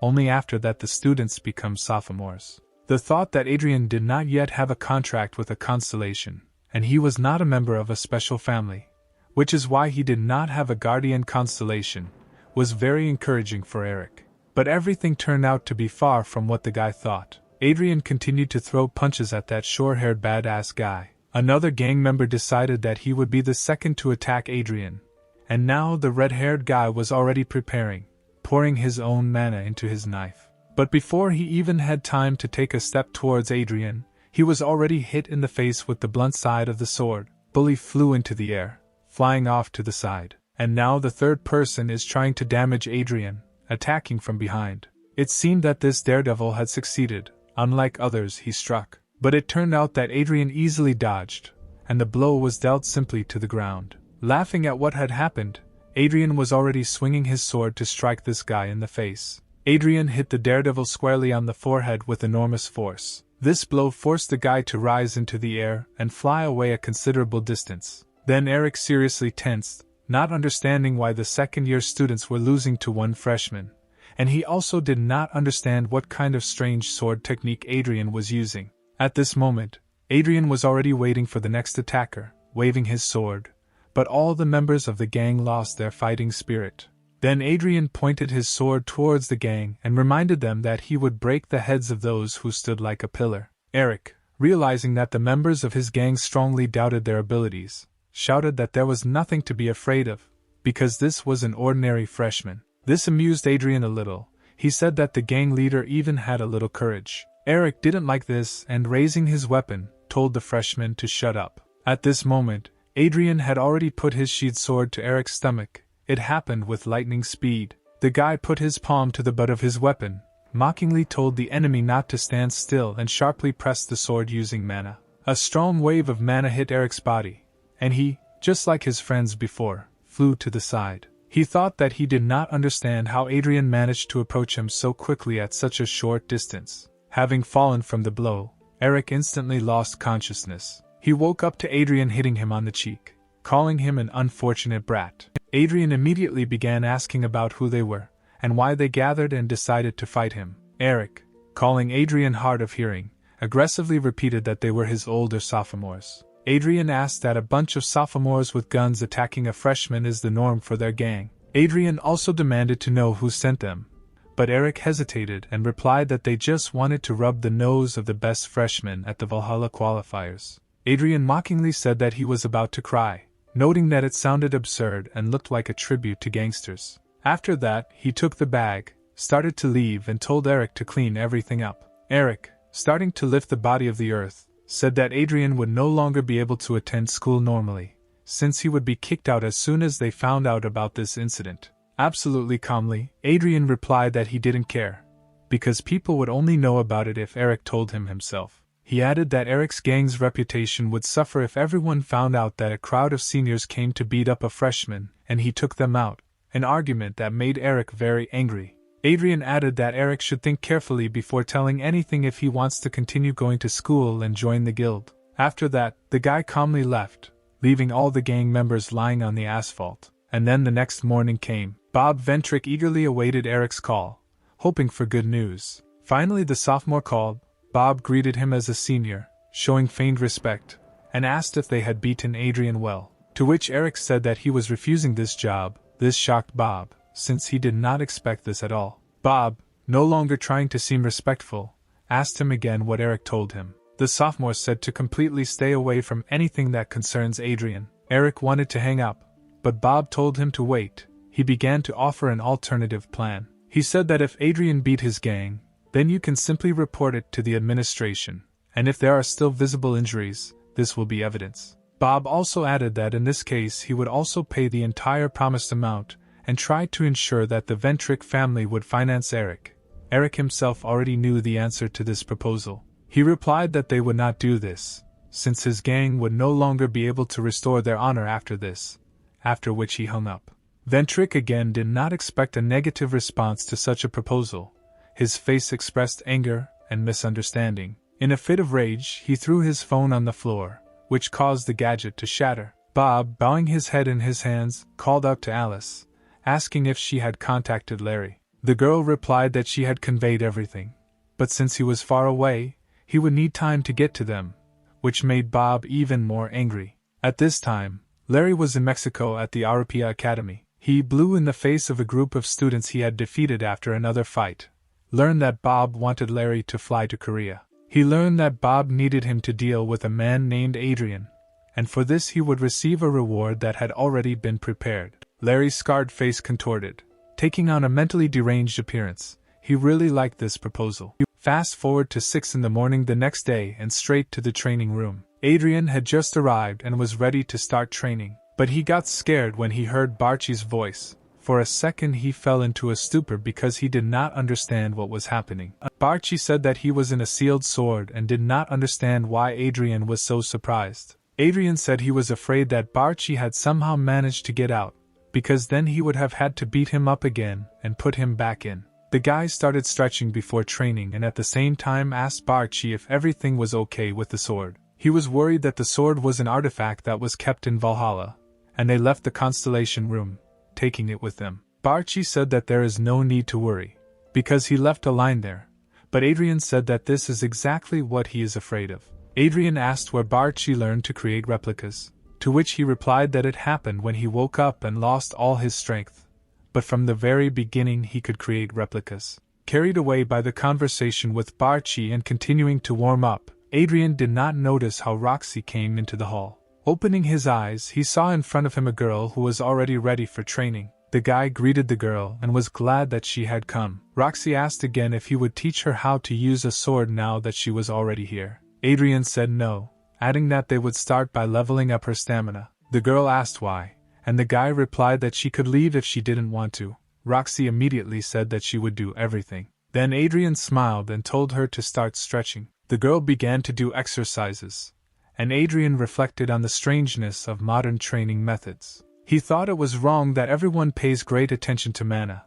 Only after that the students become sophomores. The thought that Adrien did not yet have a contract with a Constellation, and he was not a member of a special family, which is why he did not have a guardian constellation, was very encouraging for Eric. But everything turned out to be far from what the guy thought. Adrien continued to throw punches at that short-haired badass guy. Another gang member decided that he would be the second to attack Adrien, and now the red-haired guy was already preparing, pouring his own mana into his knife. But before he even had time to take a step towards Adrien, he was already hit in the face with the blunt side of the sword. Bully flew into the air, flying off to the side. And now the third person is trying to damage Adrien, attacking from behind. It seemed that this daredevil had succeeded, unlike others he struck. But it turned out that Adrien easily dodged, and the blow was dealt simply to the ground. Laughing at what had happened, Adrien was already swinging his sword to strike this guy in the face. Adrien hit the daredevil squarely on the forehead with enormous force. This blow forced the guy to rise into the air and fly away a considerable distance. Then Eric seriously tensed, not understanding why the second-year students were losing to one freshman, and he also did not understand what kind of strange sword technique Adrien was using. At this moment, Adrien was already waiting for the next attacker, waving his sword, but all the members of the gang lost their fighting spirit. Then Adrien pointed his sword towards the gang and reminded them that he would break the heads of those who stood like a pillar. Eric, realizing that the members of his gang strongly doubted their abilities, shouted that there was nothing to be afraid of, because this was an ordinary freshman. This amused Adrien a little. He said that the gang leader even had a little courage. Eric didn't like this and, raising his weapon, told the freshman to shut up. At this moment, Adrien had already put his sheathed sword to Eric's stomach. It happened with lightning speed. The guy put his palm to the butt of his weapon, mockingly told the enemy not to stand still and sharply pressed the sword using mana. A strong wave of mana hit Eric's body, and he, just like his friends before, flew to the side. He thought that he did not understand how Adrien managed to approach him so quickly at such a short distance. Having fallen from the blow, Eric instantly lost consciousness. He woke up to Adrien hitting him on the cheek, calling him an unfortunate brat. Adrien immediately began asking about who they were, and why they gathered and decided to fight him. Eric, calling Adrien hard of hearing, aggressively repeated that they were his older sophomores. Adrien asked that a bunch of sophomores with guns attacking a freshman is the norm for their gang. Adrien also demanded to know who sent them, but Eric hesitated and replied that they just wanted to rub the nose of the best freshman at the Valhalla qualifiers. Adrien mockingly said that he was about to cry, noting that it sounded absurd and looked like a tribute to gangsters. After that, he took the bag, started to leave and told Eric to clean everything up. Eric, starting to lift the body of the earth, said that Adrien would no longer be able to attend school normally, since he would be kicked out as soon as they found out about this incident. Absolutely calmly, Adrien replied that he didn't care, because people would only know about it if Eric told him himself. He added that Eric's gang's reputation would suffer if everyone found out that a crowd of seniors came to beat up a freshman, and he took them out, an argument that made Eric very angry. Adrien added that Eric should think carefully before telling anything if he wants to continue going to school and join the guild. After that, the guy calmly left, leaving all the gang members lying on the asphalt. And then the next morning came. Bob Ventri eagerly awaited Eric's call, hoping for good news. Finally the sophomore called. Bob greeted him as a senior, showing feigned respect, and asked if they had beaten Adrien well, to which Eric said that he was refusing this job. This shocked Bob, since he did not expect this at all. Bob, no longer trying to seem respectful, asked him again what Eric told him. The sophomore said to completely stay away from anything that concerns Adrien. Eric wanted to hang up, but Bob told him to wait. He began to offer an alternative plan. He said that if Adrien beat his gang, then you can simply report it to the administration, and if there are still visible injuries, this will be evidence. Bob also added that in this case he would also pay the entire promised amount and tried to ensure that the Ventri family would finance Eric. Eric himself already knew the answer to this proposal. He replied that they would not do this, since his gang would no longer be able to restore their honor after this, after which he hung up. Ventri again did not expect a negative response to such a proposal. His face expressed anger and misunderstanding. In a fit of rage, he threw his phone on the floor, which caused the gadget to shatter. Bob, bowing his head in his hands, called out to Alice, asking if she had contacted Larry. The girl replied that she had conveyed everything, but since he was far away, he would need time to get to them, which made Bob even more angry. At this time, Larry was in Mexico at the Arapia Academy. He blew in the face of a group of students he had defeated after another fight. Learned that Bob wanted Larry to fly to Korea. He learned that Bob needed him to deal with a man named Adrien, and for this he would receive a reward that had already been prepared. Larry's scarred face contorted, taking on a mentally deranged appearance. He really liked this proposal. Fast forward to 6 in the morning the next day and straight to the training room. Adrien had just arrived and was ready to start training, but he got scared when he heard Barchi's voice. For a second he fell into a stupor because he did not understand what was happening. Barchi said that he was in a sealed sword and did not understand why Adrien was so surprised. Adrien said he was afraid that Barchi had somehow managed to get out, because then he would have had to beat him up again and put him back in. The guy started stretching before training and at the same time asked Barchi if everything was okay with the sword. He was worried that the sword was an artifact that was kept in Valhalla, and they left the constellation room, taking it with them. Barchi said that there is no need to worry, because he left a line there, but Adrien said that this is exactly what he is afraid of. Adrien asked where Barchi learned to create replicas, to which he replied that it happened when he woke up and lost all his strength, but from the very beginning he could create replicas. Carried away by the conversation with Barchi and continuing to warm up, Adrien did not notice how Roxy came into the hall. Opening his eyes, he saw in front of him a girl who was already ready for training. The guy greeted the girl and was glad that she had come. Roxy asked again if he would teach her how to use a sword now that she was already here. Adrien said no, adding that they would start by leveling up her stamina. The girl asked why, and the guy replied that she could leave if she didn't want to. Roxy immediately said that she would do everything. Then Adrien smiled and told her to start stretching. The girl began to do exercises, and Adrien reflected on the strangeness of modern training methods. He thought it was wrong that everyone pays great attention to mana,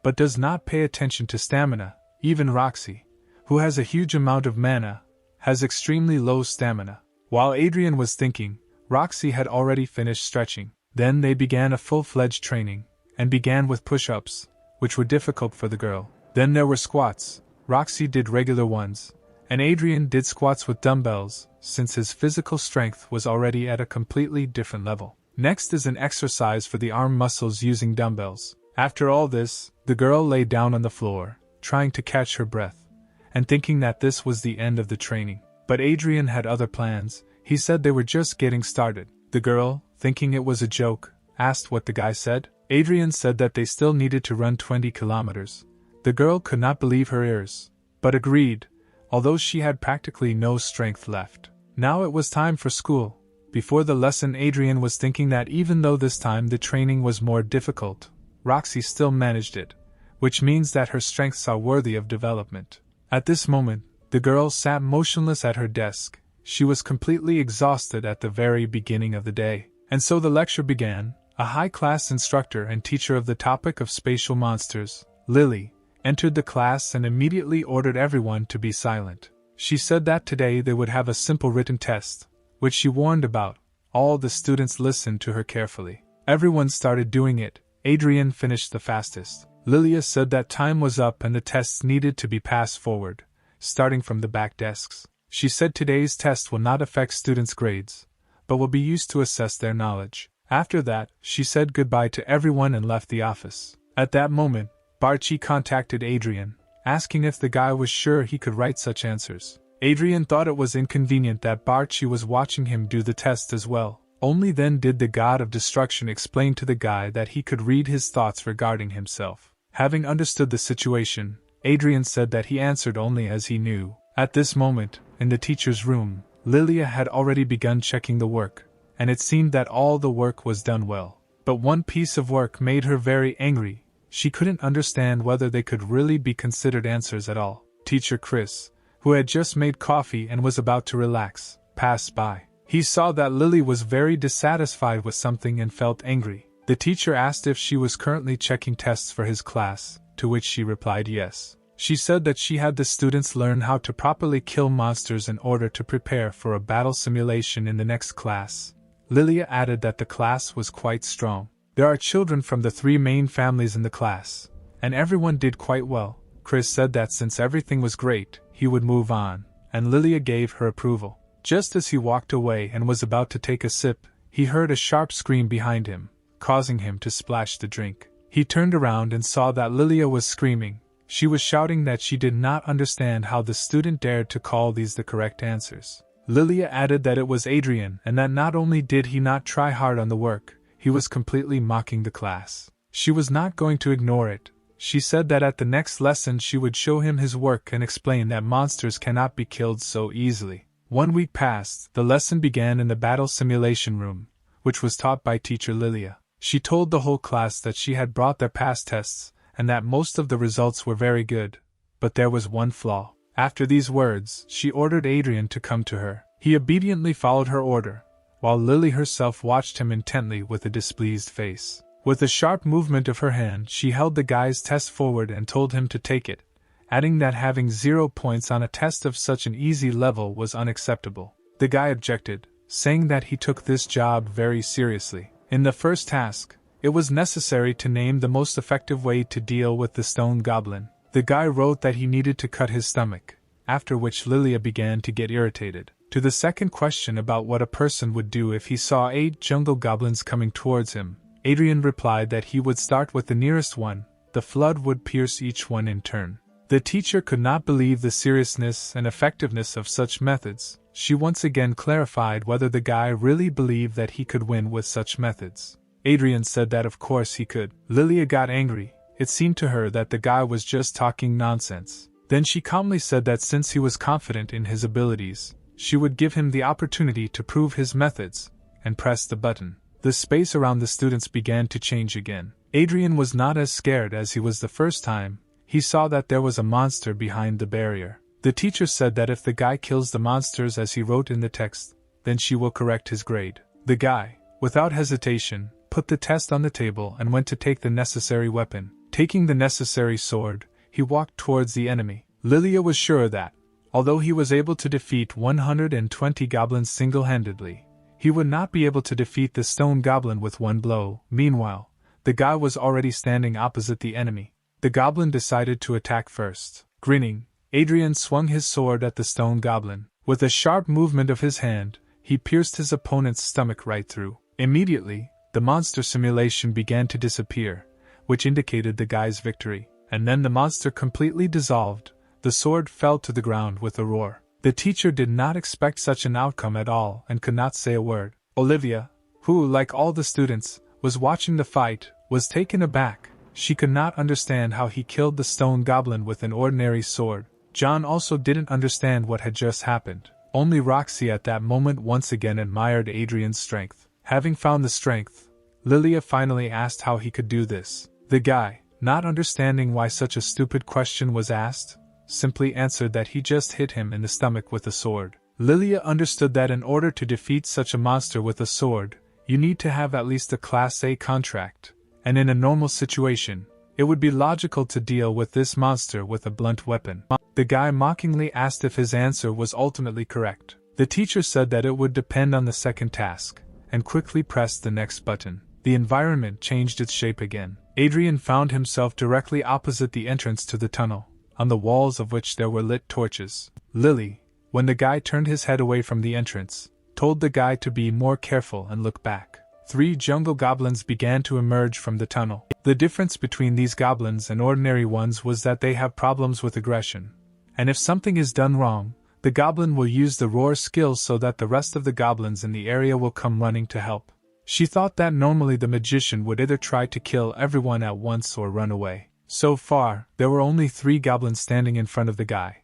but does not pay attention to stamina. Even Roxy, who has a huge amount of mana, has extremely low stamina. While Adrien was thinking, Roxy had already finished stretching. Then they began a full-fledged training, and began with push-ups, which were difficult for the girl. Then there were squats. Roxy did regular ones, and Adrien did squats with dumbbells, since his physical strength was already at a completely different level. Next is an exercise for the arm muscles using dumbbells. After all this, the girl lay down on the floor, trying to catch her breath, and thinking that this was the end of the training. But Adrien had other plans. He said they were just getting started. The girl, thinking it was a joke, asked what the guy said. Adrien said that they still needed to run 20 kilometers. The girl could not believe her ears, but agreed, although she had practically no strength left. Now it was time for school. Before the lesson, Adrien was thinking that even though this time the training was more difficult, Roxy still managed it, which means that her strengths are worthy of development. At this moment, the girl sat motionless at her desk. She was completely exhausted at the very beginning of the day. And so the lecture began. A high-class instructor and teacher of the topic of spatial monsters, Lily, entered the class and immediately ordered everyone to be silent. She said that today they would have a simple written test, which she warned about. All the students listened to her carefully. Everyone started doing it. Adrien finished the fastest. Lilia said that time was up and the tests needed to be passed forward, starting from the back desks. She said today's test will not affect students' grades, but will be used to assess their knowledge. After that, she said goodbye to everyone and left the office. At that moment, Barchi contacted Adrien, asking if the guy was sure he could write such answers. Adrien thought it was inconvenient that Barchi was watching him do the test as well. Only then did the god of destruction explain to the guy that he could read his thoughts regarding himself. Having understood the situation, Adrien said that he answered only as he knew. At this moment, in the teacher's room, Lilia had already begun checking the work, and it seemed that all the work was done well. But one piece of work made her very angry. She couldn't understand whether they could really be considered answers at all. Teacher Chris, who had just made coffee and was about to relax, passed by. He saw that Lily was very dissatisfied with something and felt angry. The teacher asked if she was currently checking tests for his class, to which she replied yes. She said that she had the students learn how to properly kill monsters in order to prepare for a battle simulation in the next class. Lilia added that the class was quite strong. There are children from the 3 main families in the class, and everyone did quite well. Chris said that since everything was great, he would move on, and Lilia gave her approval. Just as he walked away and was about to take a sip, he heard a sharp scream behind him, causing him to splash the drink. He turned around and saw that Lilia was screaming. She was shouting that she did not understand how the student dared to call these the correct answers. Lilia added that it was Adrien and that not only did he not try hard on the work, he was completely mocking the class. She was not going to ignore it. She said that at the next lesson she would show him his work and explain that monsters cannot be killed so easily. 1 week passed. The lesson began in the battle simulation room, which was taught by teacher Lilia. She told the whole class that she had brought their past tests, and that most of the results were very good, but there was one flaw. After these words, she ordered Adrien to come to her. He obediently followed her order, while Lily herself watched him intently with a displeased face. With a sharp movement of her hand, she held the guy's test forward and told him to take it, adding that having 0 points on a test of such an easy level was unacceptable. The guy objected, saying that he took this job very seriously. In the first task, it was necessary to name the most effective way to deal with the stone goblin. The guy wrote that he needed to cut his stomach, after which Lilia began to get irritated. To the second question about what a person would do if he saw 8 jungle goblins coming towards him, Adrien replied that he would start with the nearest one. The flood would pierce each one in turn. The teacher could not believe the seriousness and effectiveness of such methods. She once again clarified whether the guy really believed that he could win with such methods. Adrien said that of course he could. Lilia got angry. It seemed to her that the guy was just talking nonsense. Then she calmly said that since he was confident in his abilities, she would give him the opportunity to prove his methods, and pressed the button. The space around the students began to change again. Adrien was not as scared as he was the first time. He saw that there was a monster behind the barrier. The teacher said that if the guy kills the monsters as he wrote in the text, then she will correct his grade. The guy, without hesitation, put the test on the table and went to take the necessary weapon. Taking the necessary sword, he walked towards the enemy. Lilia was sure that, although he was able to defeat 120 goblins single-handedly, he would not be able to defeat the stone goblin with one blow. Meanwhile, the guy was already standing opposite the enemy. The goblin decided to attack first. Grinning, Adrien swung his sword at the stone goblin. With a sharp movement of his hand, he pierced his opponent's stomach right through. Immediately, the monster simulation began to disappear, which indicated the guy's victory. And then the monster completely dissolved. The sword fell to the ground with a roar. The teacher did not expect such an outcome at all and could not say a word. Olivia, who, like all the students, was watching the fight, was taken aback. She could not understand how he killed the stone goblin with an ordinary sword. Jon also didn't understand what had just happened. Only Roxy at that moment once again admired Adrien's strength. Having found the strength, Lilia finally asked how he could do this. The guy, not understanding why such a stupid question was asked, simply answered that he just hit him in the stomach with a sword. Lilia understood that in order to defeat such a monster with a sword, you need to have at least a Class A contract, and in a normal situation, it would be logical to deal with this monster with a blunt weapon. The guy mockingly asked if his answer was ultimately correct. The teacher said that it would depend on the second task, and quickly pressed the next button. The environment changed its shape again. Adrien found himself directly opposite the entrance to the tunnel, on the walls of which there were lit torches. Lily, when the guy turned his head away from the entrance, told the guy to be more careful and look back. 3 jungle goblins began to emerge from the tunnel. The difference between these goblins and ordinary ones was that they have problems with aggression, and if something is done wrong, the goblin will use the roar skill so that the rest of the goblins in the area will come running to help. She thought that normally the magician would either try to kill everyone at once or run away. So far, there were only 3 goblins standing in front of the guy,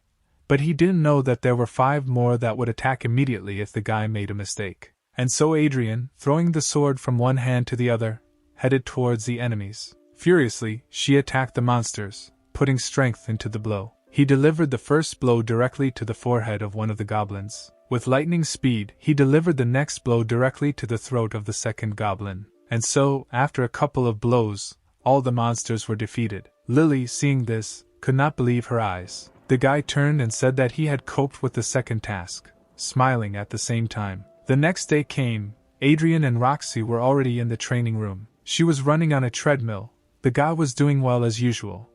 but he didn't know that there were 5 more that would attack immediately if the guy made a mistake. And so Adrien, throwing the sword from one hand to the other, headed towards the enemies. Furiously, she attacked the monsters, putting strength into the blow. He delivered the first blow directly to the forehead of one of the goblins. With lightning speed, he delivered the next blow directly to the throat of the second goblin. And so, after a couple of blows, all the monsters were defeated. Lily, seeing this, could not believe her eyes. The guy turned and said that he had coped with the second task, smiling at the same time. The next day came. Adrien and Roxy were already in the training room. She was running on a treadmill. The guy was doing well as usual,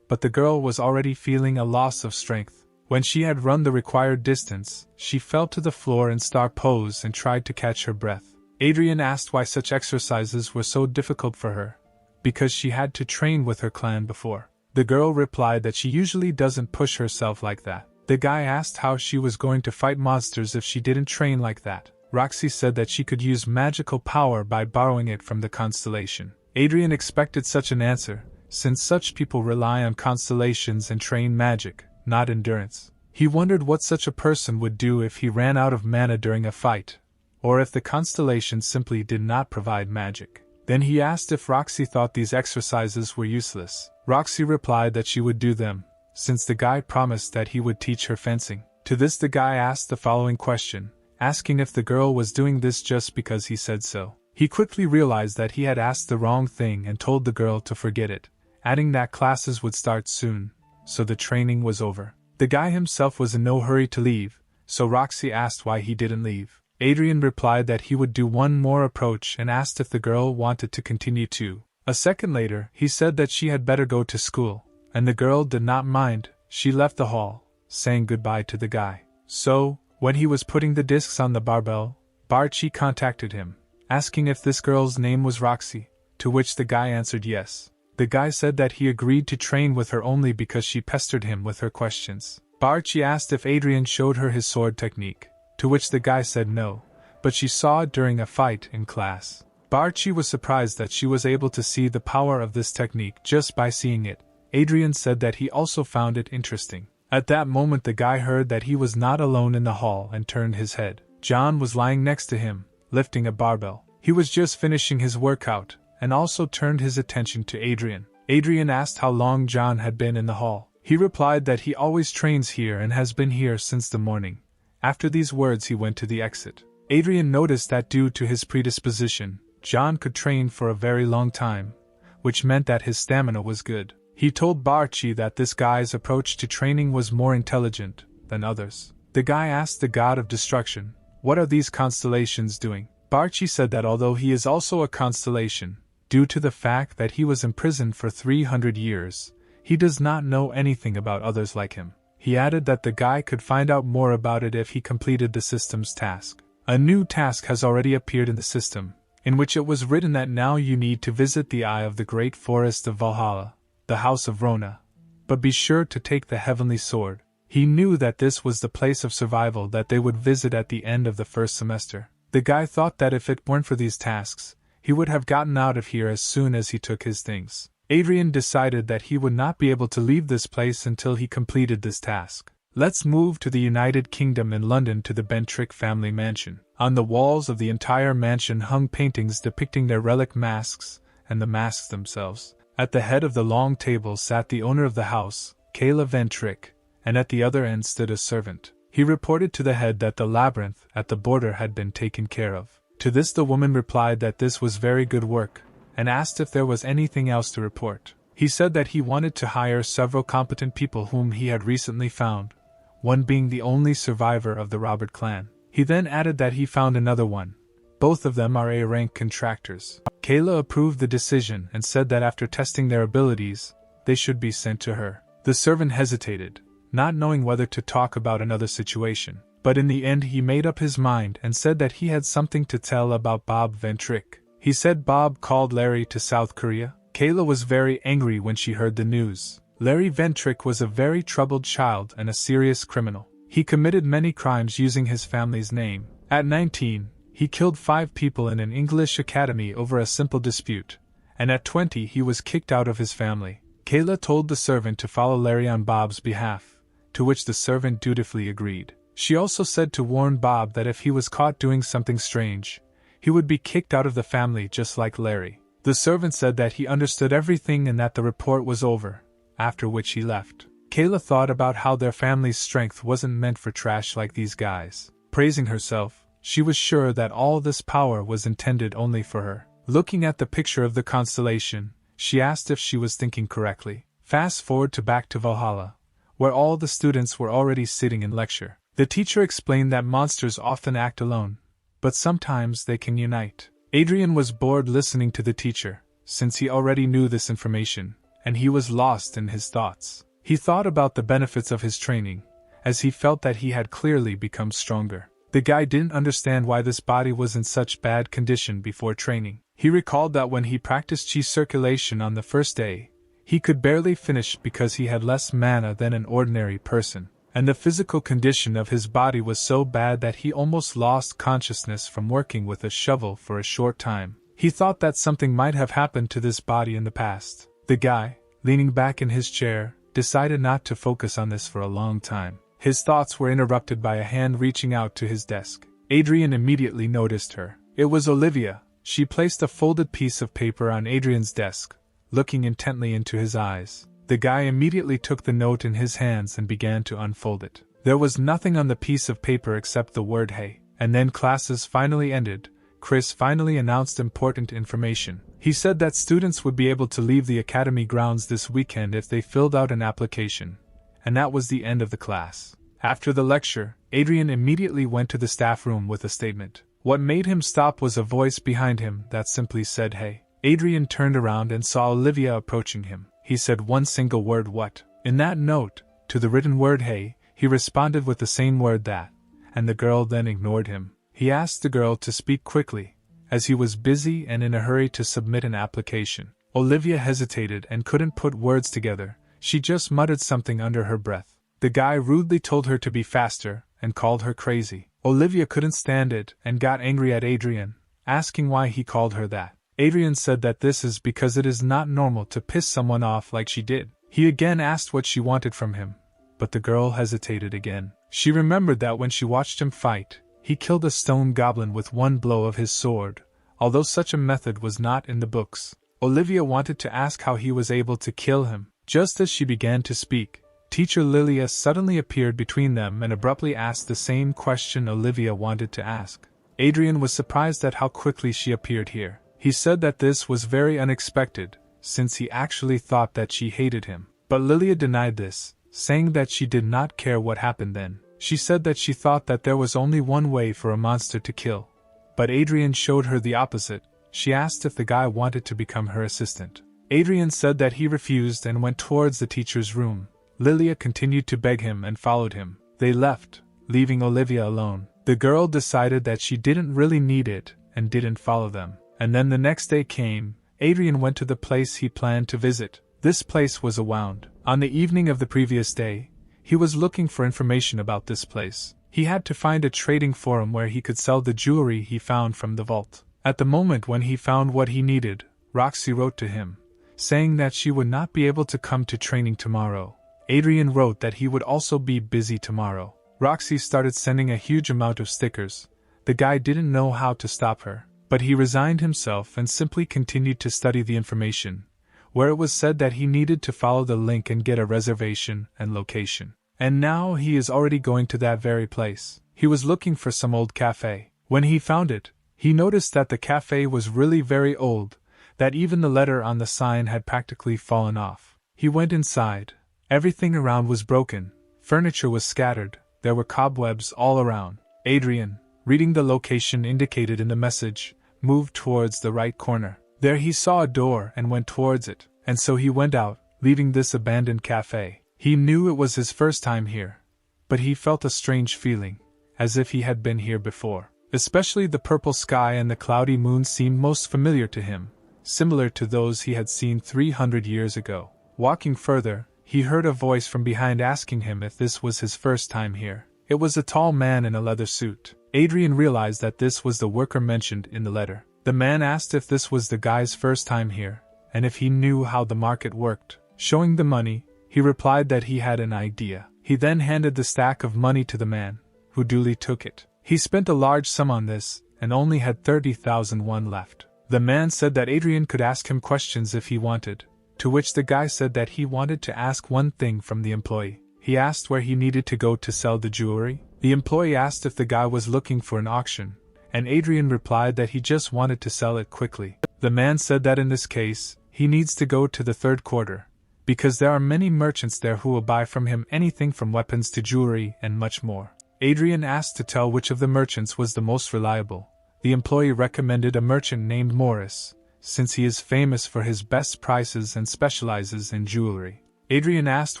but the girl was already feeling a loss of strength. When she had run the required distance, she fell to the floor in star pose and tried to catch her breath. Adrien asked why such exercises were so difficult for her. Because she had to train with her clan before. The girl replied that she usually doesn't push herself like that. The guy asked how she was going to fight monsters if she didn't train like that. Roxy said that she could use magical power by borrowing it from the constellation. Adrien expected such an answer, since such people rely on constellations and train magic, not endurance. He wondered what such a person would do if he ran out of mana during a fight, or if the constellation simply did not provide magic. Then he asked if Roxy thought these exercises were useless. Roxy replied that she would do them, since the guy promised that he would teach her fencing. To this the guy asked the following question, asking if the girl was doing this just because he said so. He quickly realized that he had asked the wrong thing and told the girl to forget it, adding that classes would start soon, so the training was over. The guy himself was in no hurry to leave, so Roxy asked why he didn't leave. Adrien replied that he would do one more approach and asked if the girl wanted to continue too. A second later, he said that she had better go to school, and the girl did not mind. She left the hall, saying goodbye to the guy. So, when he was putting the discs on the barbell, Bari contacted him, asking if this girl's name was Roxy, to which the guy answered yes. The guy said that he agreed to train with her only because she pestered him with her questions. Bari asked if Adrien showed her his sword technique, to which the guy said no, but she saw it during a fight in class. Bari was surprised that she was able to see the power of this technique just by seeing it. Adrien said that he also found it interesting. At that moment the guy heard that he was not alone in the hall and turned his head. Jon was lying next to him, lifting a barbell. He was just finishing his workout, and also turned his attention to Adrien. Adrien asked how long Jon had been in the hall. He replied that he always trains here and has been here since the morning. After these words he went to the exit. Adrien noticed that due to his predisposition, Jon could train for a very long time, which meant that his stamina was good. He told Bari that this guy's approach to training was more intelligent than others. The guy asked the god of destruction, "What are these constellations doing?" Bari said that although he is also a constellation, due to the fact that he was imprisoned for 300 years, he does not know anything about others like him. He added that the guy could find out more about it if he completed the system's task. A new task has already appeared in the system, in which it was written that now you need to visit the Eye of the Great Forest of Valhalla, the House of Rona, but be sure to take the Heavenly Sword. He knew that this was the place of survival that they would visit at the end of the first semester. The guy thought that if it weren't for these tasks, he would have gotten out of here as soon as he took his things. Adrien decided that he would not be able to leave this place until he completed this task. Let's move to the United Kingdom in London to the Ventri family mansion. On the walls of the entire mansion hung paintings depicting their relic masks and the masks themselves. At the head of the long table sat the owner of the house, Kayla Ventri, and at the other end stood a servant. He reported to the head that the labyrinth at the border had been taken care of. To this the woman replied that this was very good work, and asked if there was anything else to report. He said that he wanted to hire several competent people whom he had recently found, one being the only survivor of the Robert clan. He then added that he found another one. Both of them are A-rank contractors. Kayla approved the decision and said that after testing their abilities, they should be sent to her. The servant hesitated, not knowing whether to talk about another situation, but in the end he made up his mind and said that he had something to tell about Bob Ventri. He said Bob called Larry to South Korea. Kayla was very angry when she heard the news. Larry Ventri was a very troubled child and a serious criminal. He committed many crimes using his family's name. At 19, he killed 5 people in an English academy over a simple dispute, and at 20 he was kicked out of his family. Kayla told the servant to follow Larry on Bob's behalf, to which the servant dutifully agreed. She also said to warn Bob that if he was caught doing something strange, he would be kicked out of the family just like Larry. The servant said that he understood everything and that the report was over, after which he left. Kayla thought about how their family's strength wasn't meant for trash like these guys. Praising herself, she was sure that all this power was intended only for her. Looking at the picture of the constellation, she asked if she was thinking correctly. Fast forward back to Valhalla, where all the students were already sitting in lecture. The teacher explained that monsters often act alone, but sometimes they can unite. Adrien was bored listening to the teacher, since he already knew this information, and he was lost in his thoughts. He thought about the benefits of his training, as he felt that he had clearly become stronger. The guy didn't understand why this body was in such bad condition before training. He recalled that when he practiced chi circulation on the first day, he could barely finish because he had less mana than an ordinary person, and the physical condition of his body was so bad that he almost lost consciousness from working with a shovel for a short time. He thought that something might have happened to this body in the past. The guy, leaning back in his chair, decided not to focus on this for a long time. His thoughts were interrupted by a hand reaching out to his desk. Adrien immediately noticed her. It was Olivia. She placed a folded piece of paper on Adrien's desk, looking intently into his eyes. The guy immediately took the note in his hands and began to unfold it. There was nothing on the piece of paper except the word hey. And then classes finally ended. Chris finally announced important information. He said that students would be able to leave the academy grounds this weekend if they filled out an application. And that was the end of the class. After the lecture, Adrien immediately went to the staff room with a statement. What made him stop was a voice behind him that simply said hey. Adrien turned around and saw Olivia approaching him. He said one single word, what? In that note, to the written word hey, he responded with the same word that, and the girl then ignored him. He asked the girl to speak quickly, as he was busy and in a hurry to submit an application. Olivia hesitated and couldn't put words together. She just muttered something under her breath. The guy rudely told her to be faster and called her crazy. Olivia couldn't stand it and got angry at Adrien, asking why he called her that. Adrien said that this is because it is not normal to piss someone off like she did. He again asked what she wanted from him, but the girl hesitated again. She remembered that when she watched him fight, he killed a stone goblin with one blow of his sword, although such a method was not in the books. Olivia wanted to ask how he was able to kill him. Just as she began to speak, Teacher Lilia suddenly appeared between them and abruptly asked the same question Olivia wanted to ask. Adrien was surprised at how quickly she appeared here. He said that this was very unexpected, since he actually thought that she hated him. But Lilia denied this, saying that she did not care what happened then. She said that she thought that there was only one way for a monster to kill. But Adrien showed her the opposite. She asked if the guy wanted to become her assistant. Adrien said that he refused and went towards the teacher's room. Lilia continued to beg him and followed him. They left, leaving Olivia alone. The girl decided that she didn't really need it and didn't follow them. And then the next day came. Adrien went to the place he planned to visit. This place was a wound. On the evening of the previous day, he was looking for information about this place. He had to find a trading forum where he could sell the jewelry he found from the vault. At the moment when he found what he needed, Roxy wrote to him, saying that she would not be able to come to training tomorrow. Adrien wrote that he would also be busy tomorrow. Roxy started sending a huge amount of stickers. The guy didn't know how to stop her, but he resigned himself and simply continued to study the information, where it was said that he needed to follow the link and get a reservation and location. And now he is already going to that very place. He was looking for some old cafe. When he found it, he noticed that the cafe was really very old, that even the letter on the sign had practically fallen off. He went inside. Everything around was broken. Furniture was scattered. There were cobwebs all around. Adrien, reading the location indicated in the message, moved towards the right corner. There he saw a door and went towards it, and so he went out, leaving this abandoned cafe. He knew it was his first time here, but he felt a strange feeling, as if he had been here before. Especially the purple sky and the cloudy moon seemed most familiar to him, similar to those he had seen 300 years ago. Walking further, he heard a voice from behind asking him if this was his first time here. It was a tall man in a leather suit. Adrien realized that this was the worker mentioned in the letter. The man asked if this was the guy's first time here, and if he knew how the market worked. Showing the money, he replied that he had an idea. He then handed the stack of money to the man, who duly took it. He spent a large sum on this, and only had 30,000 won left. The man said that Adrien could ask him questions if he wanted, to which the guy said that he wanted to ask one thing from the employee. He asked where he needed to go to sell the jewelry. The employee asked if the guy was looking for an auction, and Adrien replied that he just wanted to sell it quickly. The man said that in this case, he needs to go to the third quarter, because there are many merchants there who will buy from him anything from weapons to jewelry and much more. Adrien asked to tell which of the merchants was the most reliable. The employee recommended a merchant named Morris, since he is famous for his best prices and specializes in jewelry. Adrien asked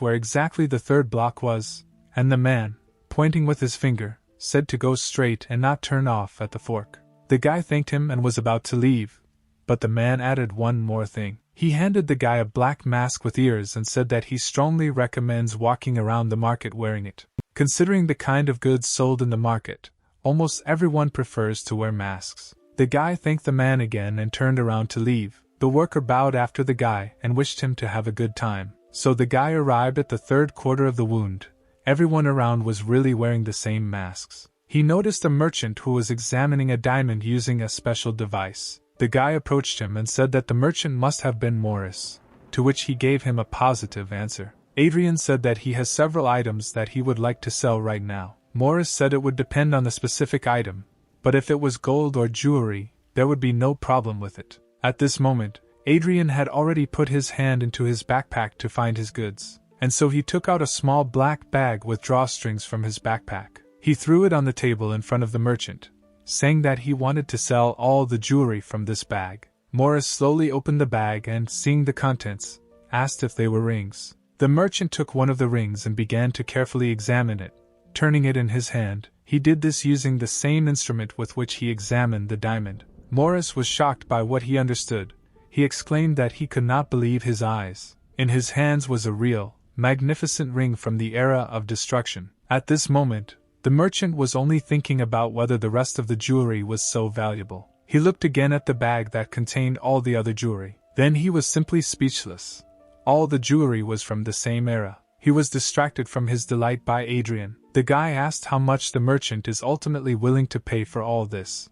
where exactly the third block was, and the man, pointing with his finger, said to go straight and not turn off at the fork. The guy thanked him and was about to leave, but the man added one more thing. He handed the guy a black mask with ears and said that he strongly recommends walking around the market wearing it. Considering the kind of goods sold in the market, almost everyone prefers to wear masks. The guy thanked the man again and turned around to leave. The worker bowed after the guy and wished him to have a good time. So the guy arrived at the third quarter of the wound. Everyone around was really wearing the same masks. He noticed a merchant who was examining a diamond using a special device. The guy approached him and said that the merchant must have been Morris, to which he gave him a positive answer. Adrien said that he has several items that he would like to sell right now. Morris said it would depend on the specific item, but if it was gold or jewelry, there would be no problem with it. At this moment, Adrien had already put his hand into his backpack to find his goods, and so he took out a small black bag with drawstrings from his backpack. He threw it on the table in front of the merchant, saying that he wanted to sell all the jewelry from this bag. Morris slowly opened the bag and, seeing the contents, asked if they were rings. The merchant took one of the rings and began to carefully examine it, turning it in his hand. He did this using the same instrument with which he examined the diamond. Morris was shocked by what he understood. He exclaimed that he could not believe his eyes. In his hands was a real, magnificent ring from the era of destruction. At this moment, the merchant was only thinking about whether the rest of the jewelry was so valuable. He looked again at the bag that contained all the other jewelry. Then he was simply speechless. All the jewelry was from the same era. He was distracted from his delight by Adrien. The guy asked how much the merchant is ultimately willing to pay for all this.